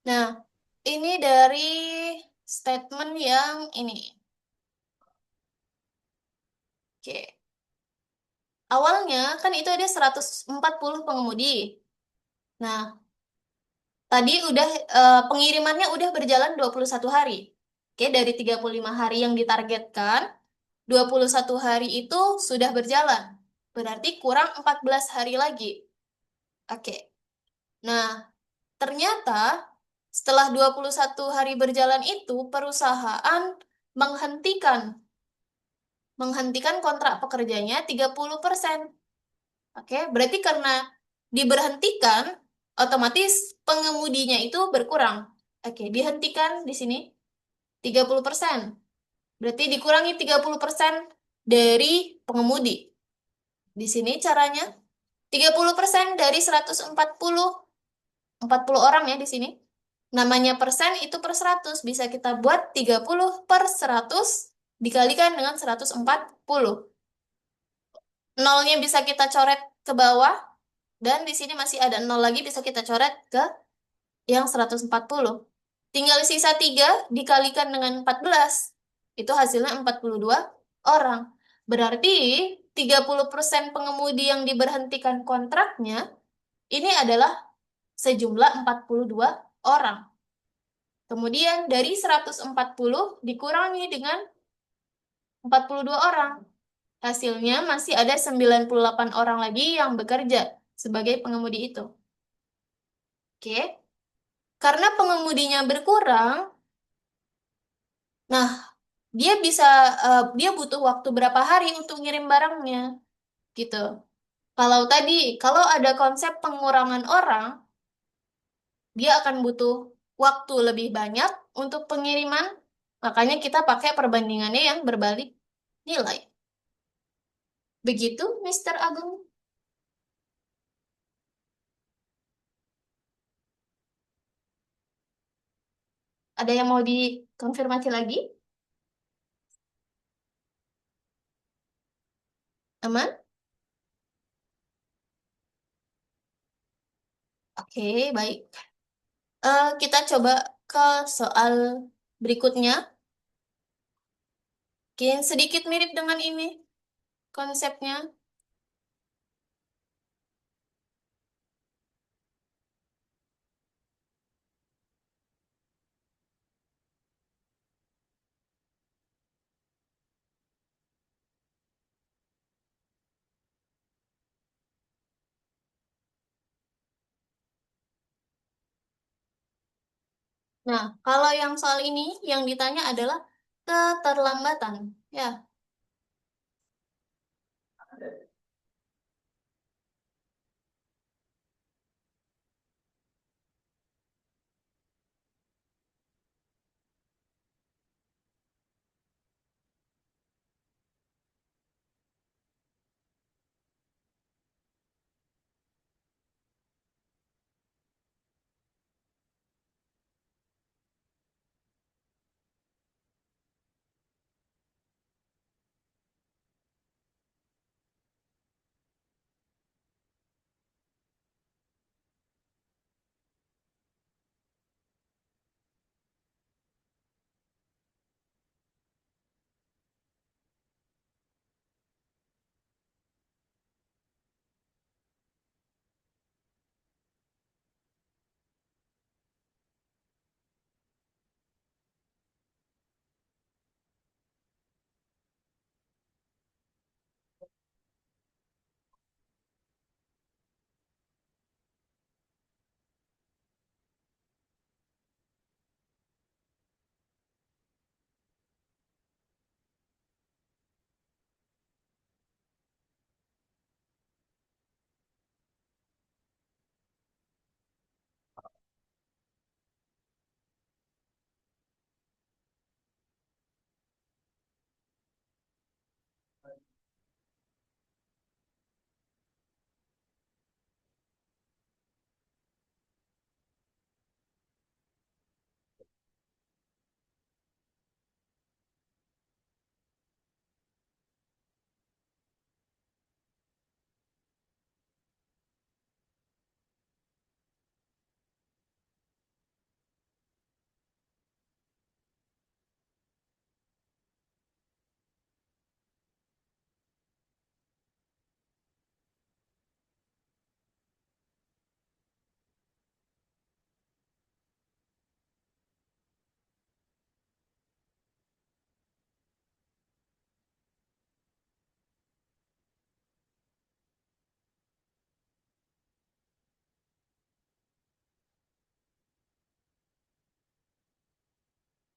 S2: Nah, ini dari statement yang ini. Oke. Awalnya kan itu ada 140 pengemudi. Nah, tadi udah pengirimannya udah berjalan 21 hari. Oke, dari 35 hari yang ditargetkan, 21 hari itu sudah berjalan. Berarti kurang 14 hari lagi. Oke. Nah, ternyata setelah 21 hari berjalan itu, perusahaan menghentikan kontrak pekerjanya 30%. Oke, berarti karena diberhentikan, otomatis pengemudinya itu berkurang. Oke, dihentikan di sini 30%. Berarti dikurangi 30% dari pengemudi. Di sini caranya 30% dari 40 orang ya di sini. Namanya persen itu per 100. Bisa kita buat 30 per 100 dikalikan dengan 140. Nolnya bisa kita coret ke bawah. Dan di sini masih ada 0 lagi bisa kita coret ke yang 140. Tinggal sisa 3 dikalikan dengan 14. Itu hasilnya 42 orang. Berarti 30% pengemudi yang diberhentikan kontraknya ini adalah sejumlah 42 orang. Kemudian dari 140 dikurangi dengan 42 orang. Hasilnya masih ada 98 orang lagi yang bekerja sebagai pengemudi itu. Oke. Karena pengemudinya berkurang, nah dia bisa dia butuh waktu berapa hari untuk ngirim barangnya gitu. Kalau ada konsep pengurangan orang, dia akan butuh waktu lebih banyak untuk pengiriman, makanya kita pakai perbandingannya yang berbalik nilai. Begitu, Mr. Agung? Ada yang mau dikonfirmasi lagi? Aman? Oke, baik. Kita coba ke soal berikutnya. Mungkin sedikit mirip dengan ini konsepnya. Nah, kalau yang soal ini yang ditanya adalah keterlambatan. Ya,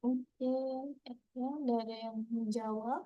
S2: oke. Ya, udah ada yang menjawab.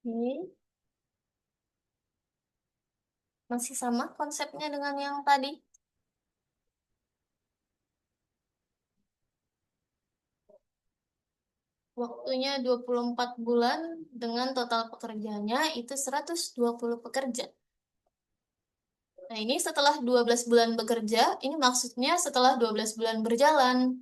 S2: Oke. Masih sama konsepnya dengan yang tadi. Waktunya 24 bulan dengan total pekerjaannya itu 120 pekerja. Nah, ini setelah 12 bulan bekerja, ini maksudnya setelah 12 bulan berjalan.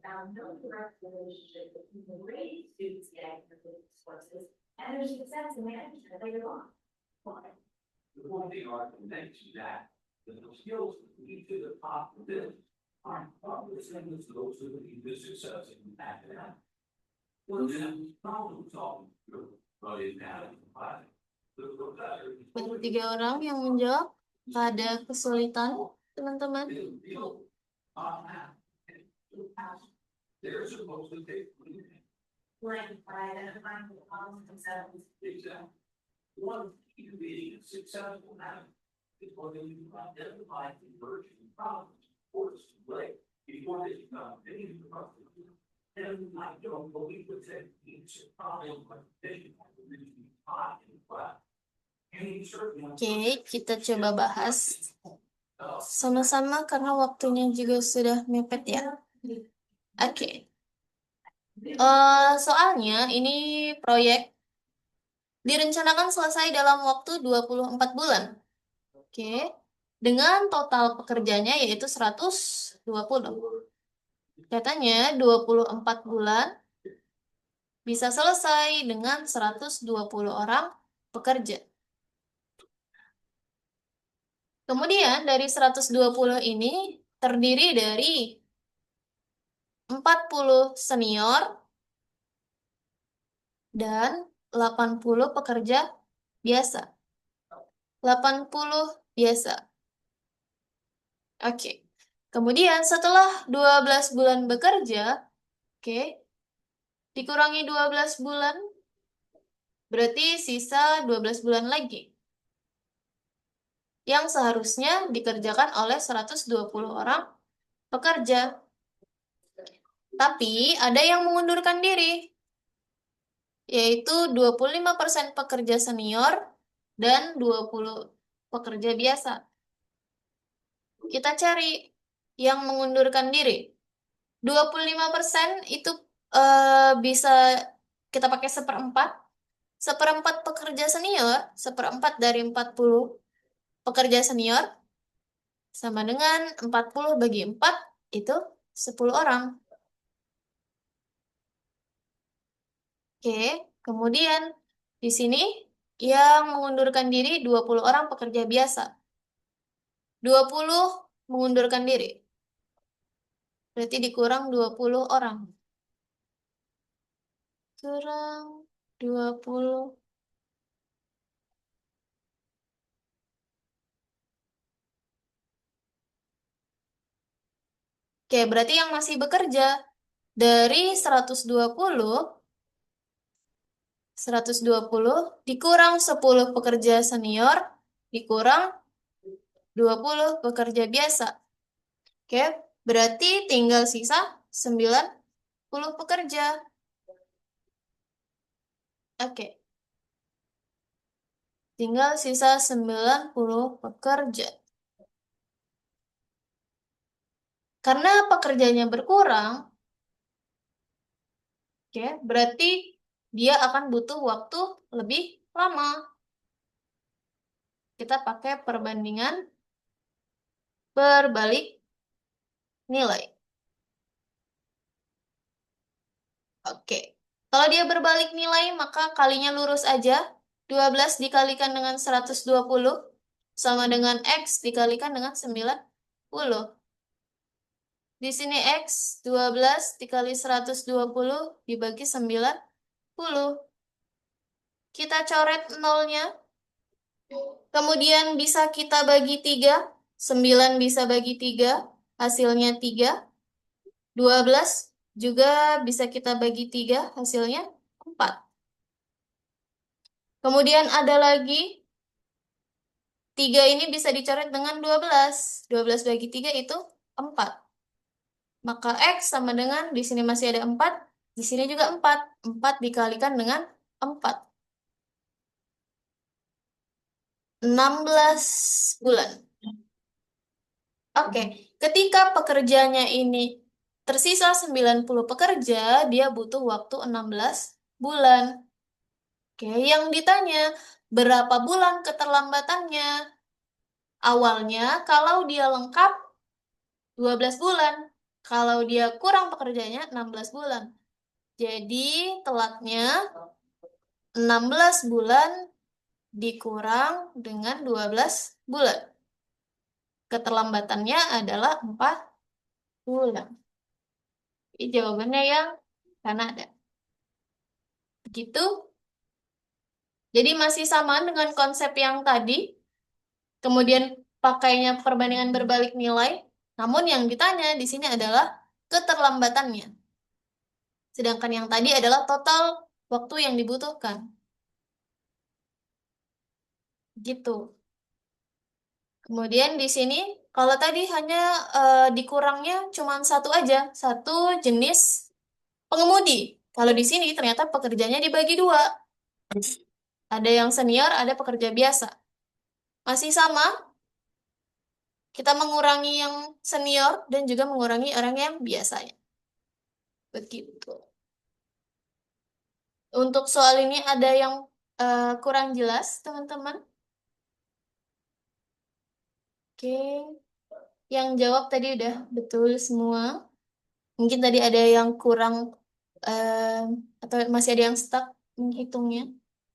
S5: Found no direct relationship between the way students get academic courses and their success in management later on.
S7: The one thing I can mention that the skills that lead to the top of this are probably the same as those that lead to success in academics. For example, problem solving, but in math, the professor
S2: Baru 3 orang yang menjawab. Ada kesulitan, teman-teman?
S7: they're supposed to take.
S5: Like by identifying the problems themselves.
S7: Exactly. One key to being a successful manager is when you identify conversion problems or display before they become any problem. And I don't believe that techniques are problem like they have to be taught in class.
S2: Oke, kita coba bahas sama-sama karena waktunya juga sudah mepet ya. Oke. Soalnya ini proyek direncanakan selesai dalam waktu 24 bulan. Oke. Dengan total pekerjanya yaitu 120. Katanya 24 bulan bisa selesai dengan 120 orang pekerja. Kemudian dari 120 ini terdiri dari 40 senior dan 80 pekerja biasa. 80 biasa. Oke. Kemudian setelah 12 bulan bekerja, oke, dikurangi 12 bulan, berarti sisa 12 bulan lagi. Yang seharusnya dikerjakan oleh 120 orang pekerja. Tapi ada yang mengundurkan diri, yaitu 25% pekerja senior dan 20 pekerja biasa. Kita cari yang mengundurkan diri. 25% itu bisa kita pakai seperempat. Seperempat pekerja senior, seperempat dari 40 pekerja senior, sama dengan 40 bagi 4, itu 10 orang. Oke, kemudian di sini yang mengundurkan diri 20 orang pekerja biasa. 20 mengundurkan diri. Berarti dikurang 20 orang. Kurang 20. Oke, berarti yang masih bekerja dari 120 dikurang 10 pekerja senior dikurang 20 pekerja biasa. Oke, berarti tinggal sisa 90 pekerja. Oke. Tinggal sisa 90 pekerja. Karena pekerjanya berkurang, oke, berarti dia akan butuh waktu lebih lama. Kita pakai perbandingan berbalik nilai. Oke. Kalau dia berbalik nilai, maka kalinya lurus aja. 12 dikalikan dengan 120 sama dengan X dikalikan dengan 90. Di sini X 12 dikali 120 dibagi 90. Kita coret nolnya. Kemudian bisa kita bagi 3. 9 bisa bagi 3. Hasilnya 3. 12 juga bisa kita bagi 3. Hasilnya 4. Kemudian ada lagi 3 ini bisa dicoret dengan 12. 12 bagi 3 itu 4. Maka X sama dengan, di sini masih ada 4, di sini juga 4. 4 dikalikan dengan 4. 16 bulan. Oke, ketika pekerjanya ini tersisa 90 pekerja, dia butuh waktu 16 bulan. Oke, yang ditanya berapa bulan keterlambatannya? Awalnya kalau dia lengkap 12 bulan. Kalau dia kurang pekerjanya 16 bulan. Jadi telatnya 16 bulan dikurang dengan 12 bulan. Keterlambatannya adalah 4 bulan. Ini jawabannya yang Kanada. Begitu. Jadi masih sama dengan konsep yang tadi. Kemudian pakainya perbandingan berbalik nilai. Namun yang ditanya di sini adalah keterlambatannya. Sedangkan yang tadi adalah total waktu yang dibutuhkan. Gitu. Kemudian di sini, kalau tadi hanya dikurangnya cuma satu aja, satu jenis pengemudi. Kalau di sini ternyata pekerjanya dibagi 2. Ada yang senior, ada pekerja biasa. Masih sama, kita mengurangi yang senior dan juga mengurangi orang yang biasanya. Begitu. Untuk soal ini ada yang kurang jelas, teman-teman? Oke. Yang jawab tadi udah betul semua. Mungkin tadi ada yang kurang atau masih ada yang stuck menghitungnya.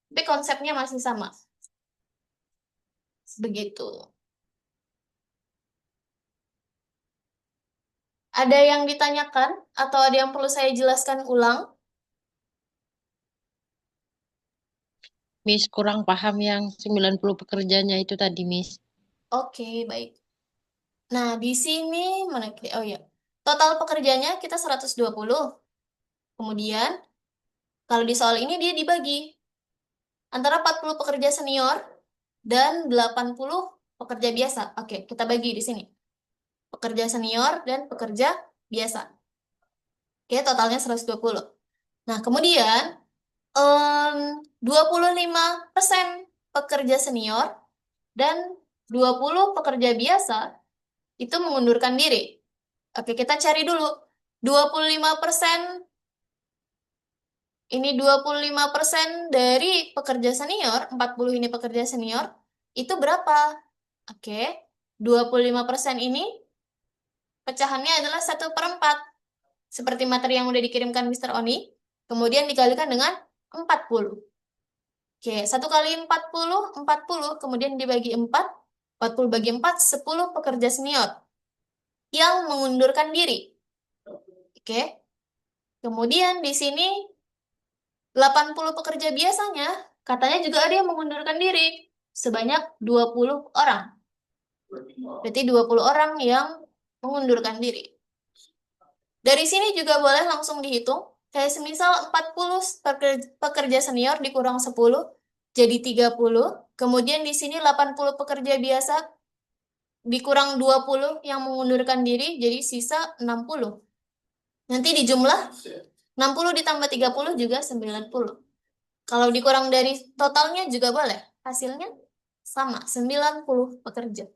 S2: Tapi konsepnya masih sama. Begitu. Ada yang ditanyakan atau ada yang perlu saya jelaskan ulang?
S8: Miss, kurang paham yang 90 pekerjanya itu tadi, Miss.
S2: Oke, baik. Nah, di sini mana? Oh ya. Total pekerjanya kita 120. Kemudian kalau di soal ini dia dibagi antara 40 pekerja senior dan 80 pekerja biasa. Oke, kita bagi di sini. Pekerja senior dan pekerja biasa. Oke, totalnya 120. Nah, kemudian 25% pekerja senior dan 20 pekerja biasa itu mengundurkan diri. Oke, kita cari dulu. 25%, ini 25% dari pekerja senior, 40 ini pekerja senior, itu berapa? Oke, 25% ini pecahannya adalah 1/4. Seperti materi yang udah dikirimkan Mr. Oni, kemudian dikalikan dengan 40. Oke, 1 kali 40, 40, kemudian dibagi 4, 40 bagi 4, 10 pekerja senior yang mengundurkan diri. Oke, kemudian di sini 80 pekerja biasanya, katanya juga ada yang mengundurkan diri, sebanyak 20 orang. Berarti 20 orang yang mengundurkan diri. Dari sini juga boleh langsung dihitung. Kayak semisal 40 pekerja senior dikurang 10, jadi 30. Kemudian di sini 80 pekerja biasa dikurang 20 yang mengundurkan diri, jadi sisa 60. Nanti dijumlah 60 ditambah 30 juga 90. Kalau dikurang dari totalnya juga boleh. Hasilnya sama, 90 pekerja.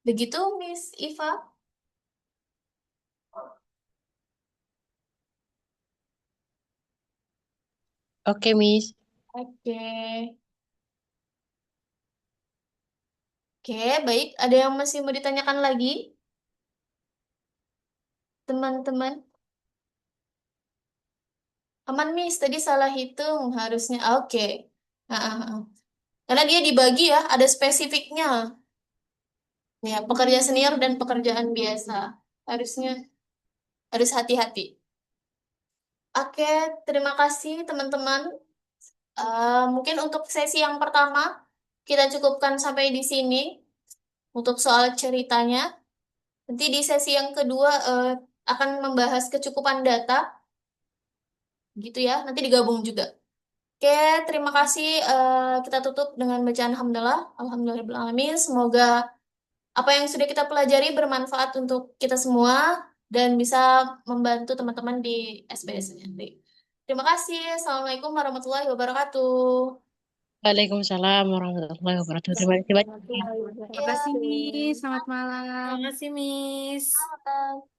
S2: Begitu, Miss Iva?
S8: Oke, Miss.
S2: Oke. Oke, baik. Ada yang masih mau ditanyakan lagi? Teman-teman? Aman, Miss. Tadi salah hitung harusnya. Oke. Ah, ah, ah. Karena dia dibagi ya, ada spesifiknya. Ya, pekerja senior dan pekerjaan biasa. Harusnya harus hati-hati. Oke, terima kasih teman-teman. Mungkin untuk sesi yang pertama kita cukupkan sampai di sini untuk soal ceritanya. Nanti di sesi yang kedua akan membahas kecukupan data, gitu ya. Nanti digabung juga. Oke, terima kasih. Kita tutup dengan bacaan hamdalah. Alhamdulillahirrahmanirrahim. Semoga apa yang sudah kita pelajari bermanfaat untuk kita semua dan bisa membantu teman-teman di SBS nanti. Terima kasih. Assalamualaikum warahmatullahi wabarakatuh.
S8: Waalaikumsalam warahmatullahi wabarakatuh. Terima kasih banyak.
S2: Warahmatullahi
S4: Terima kasih,
S2: wabarakatuh.
S4: Miss. Selamat malam.
S9: Terima kasih, Miss.
S2: Selamat.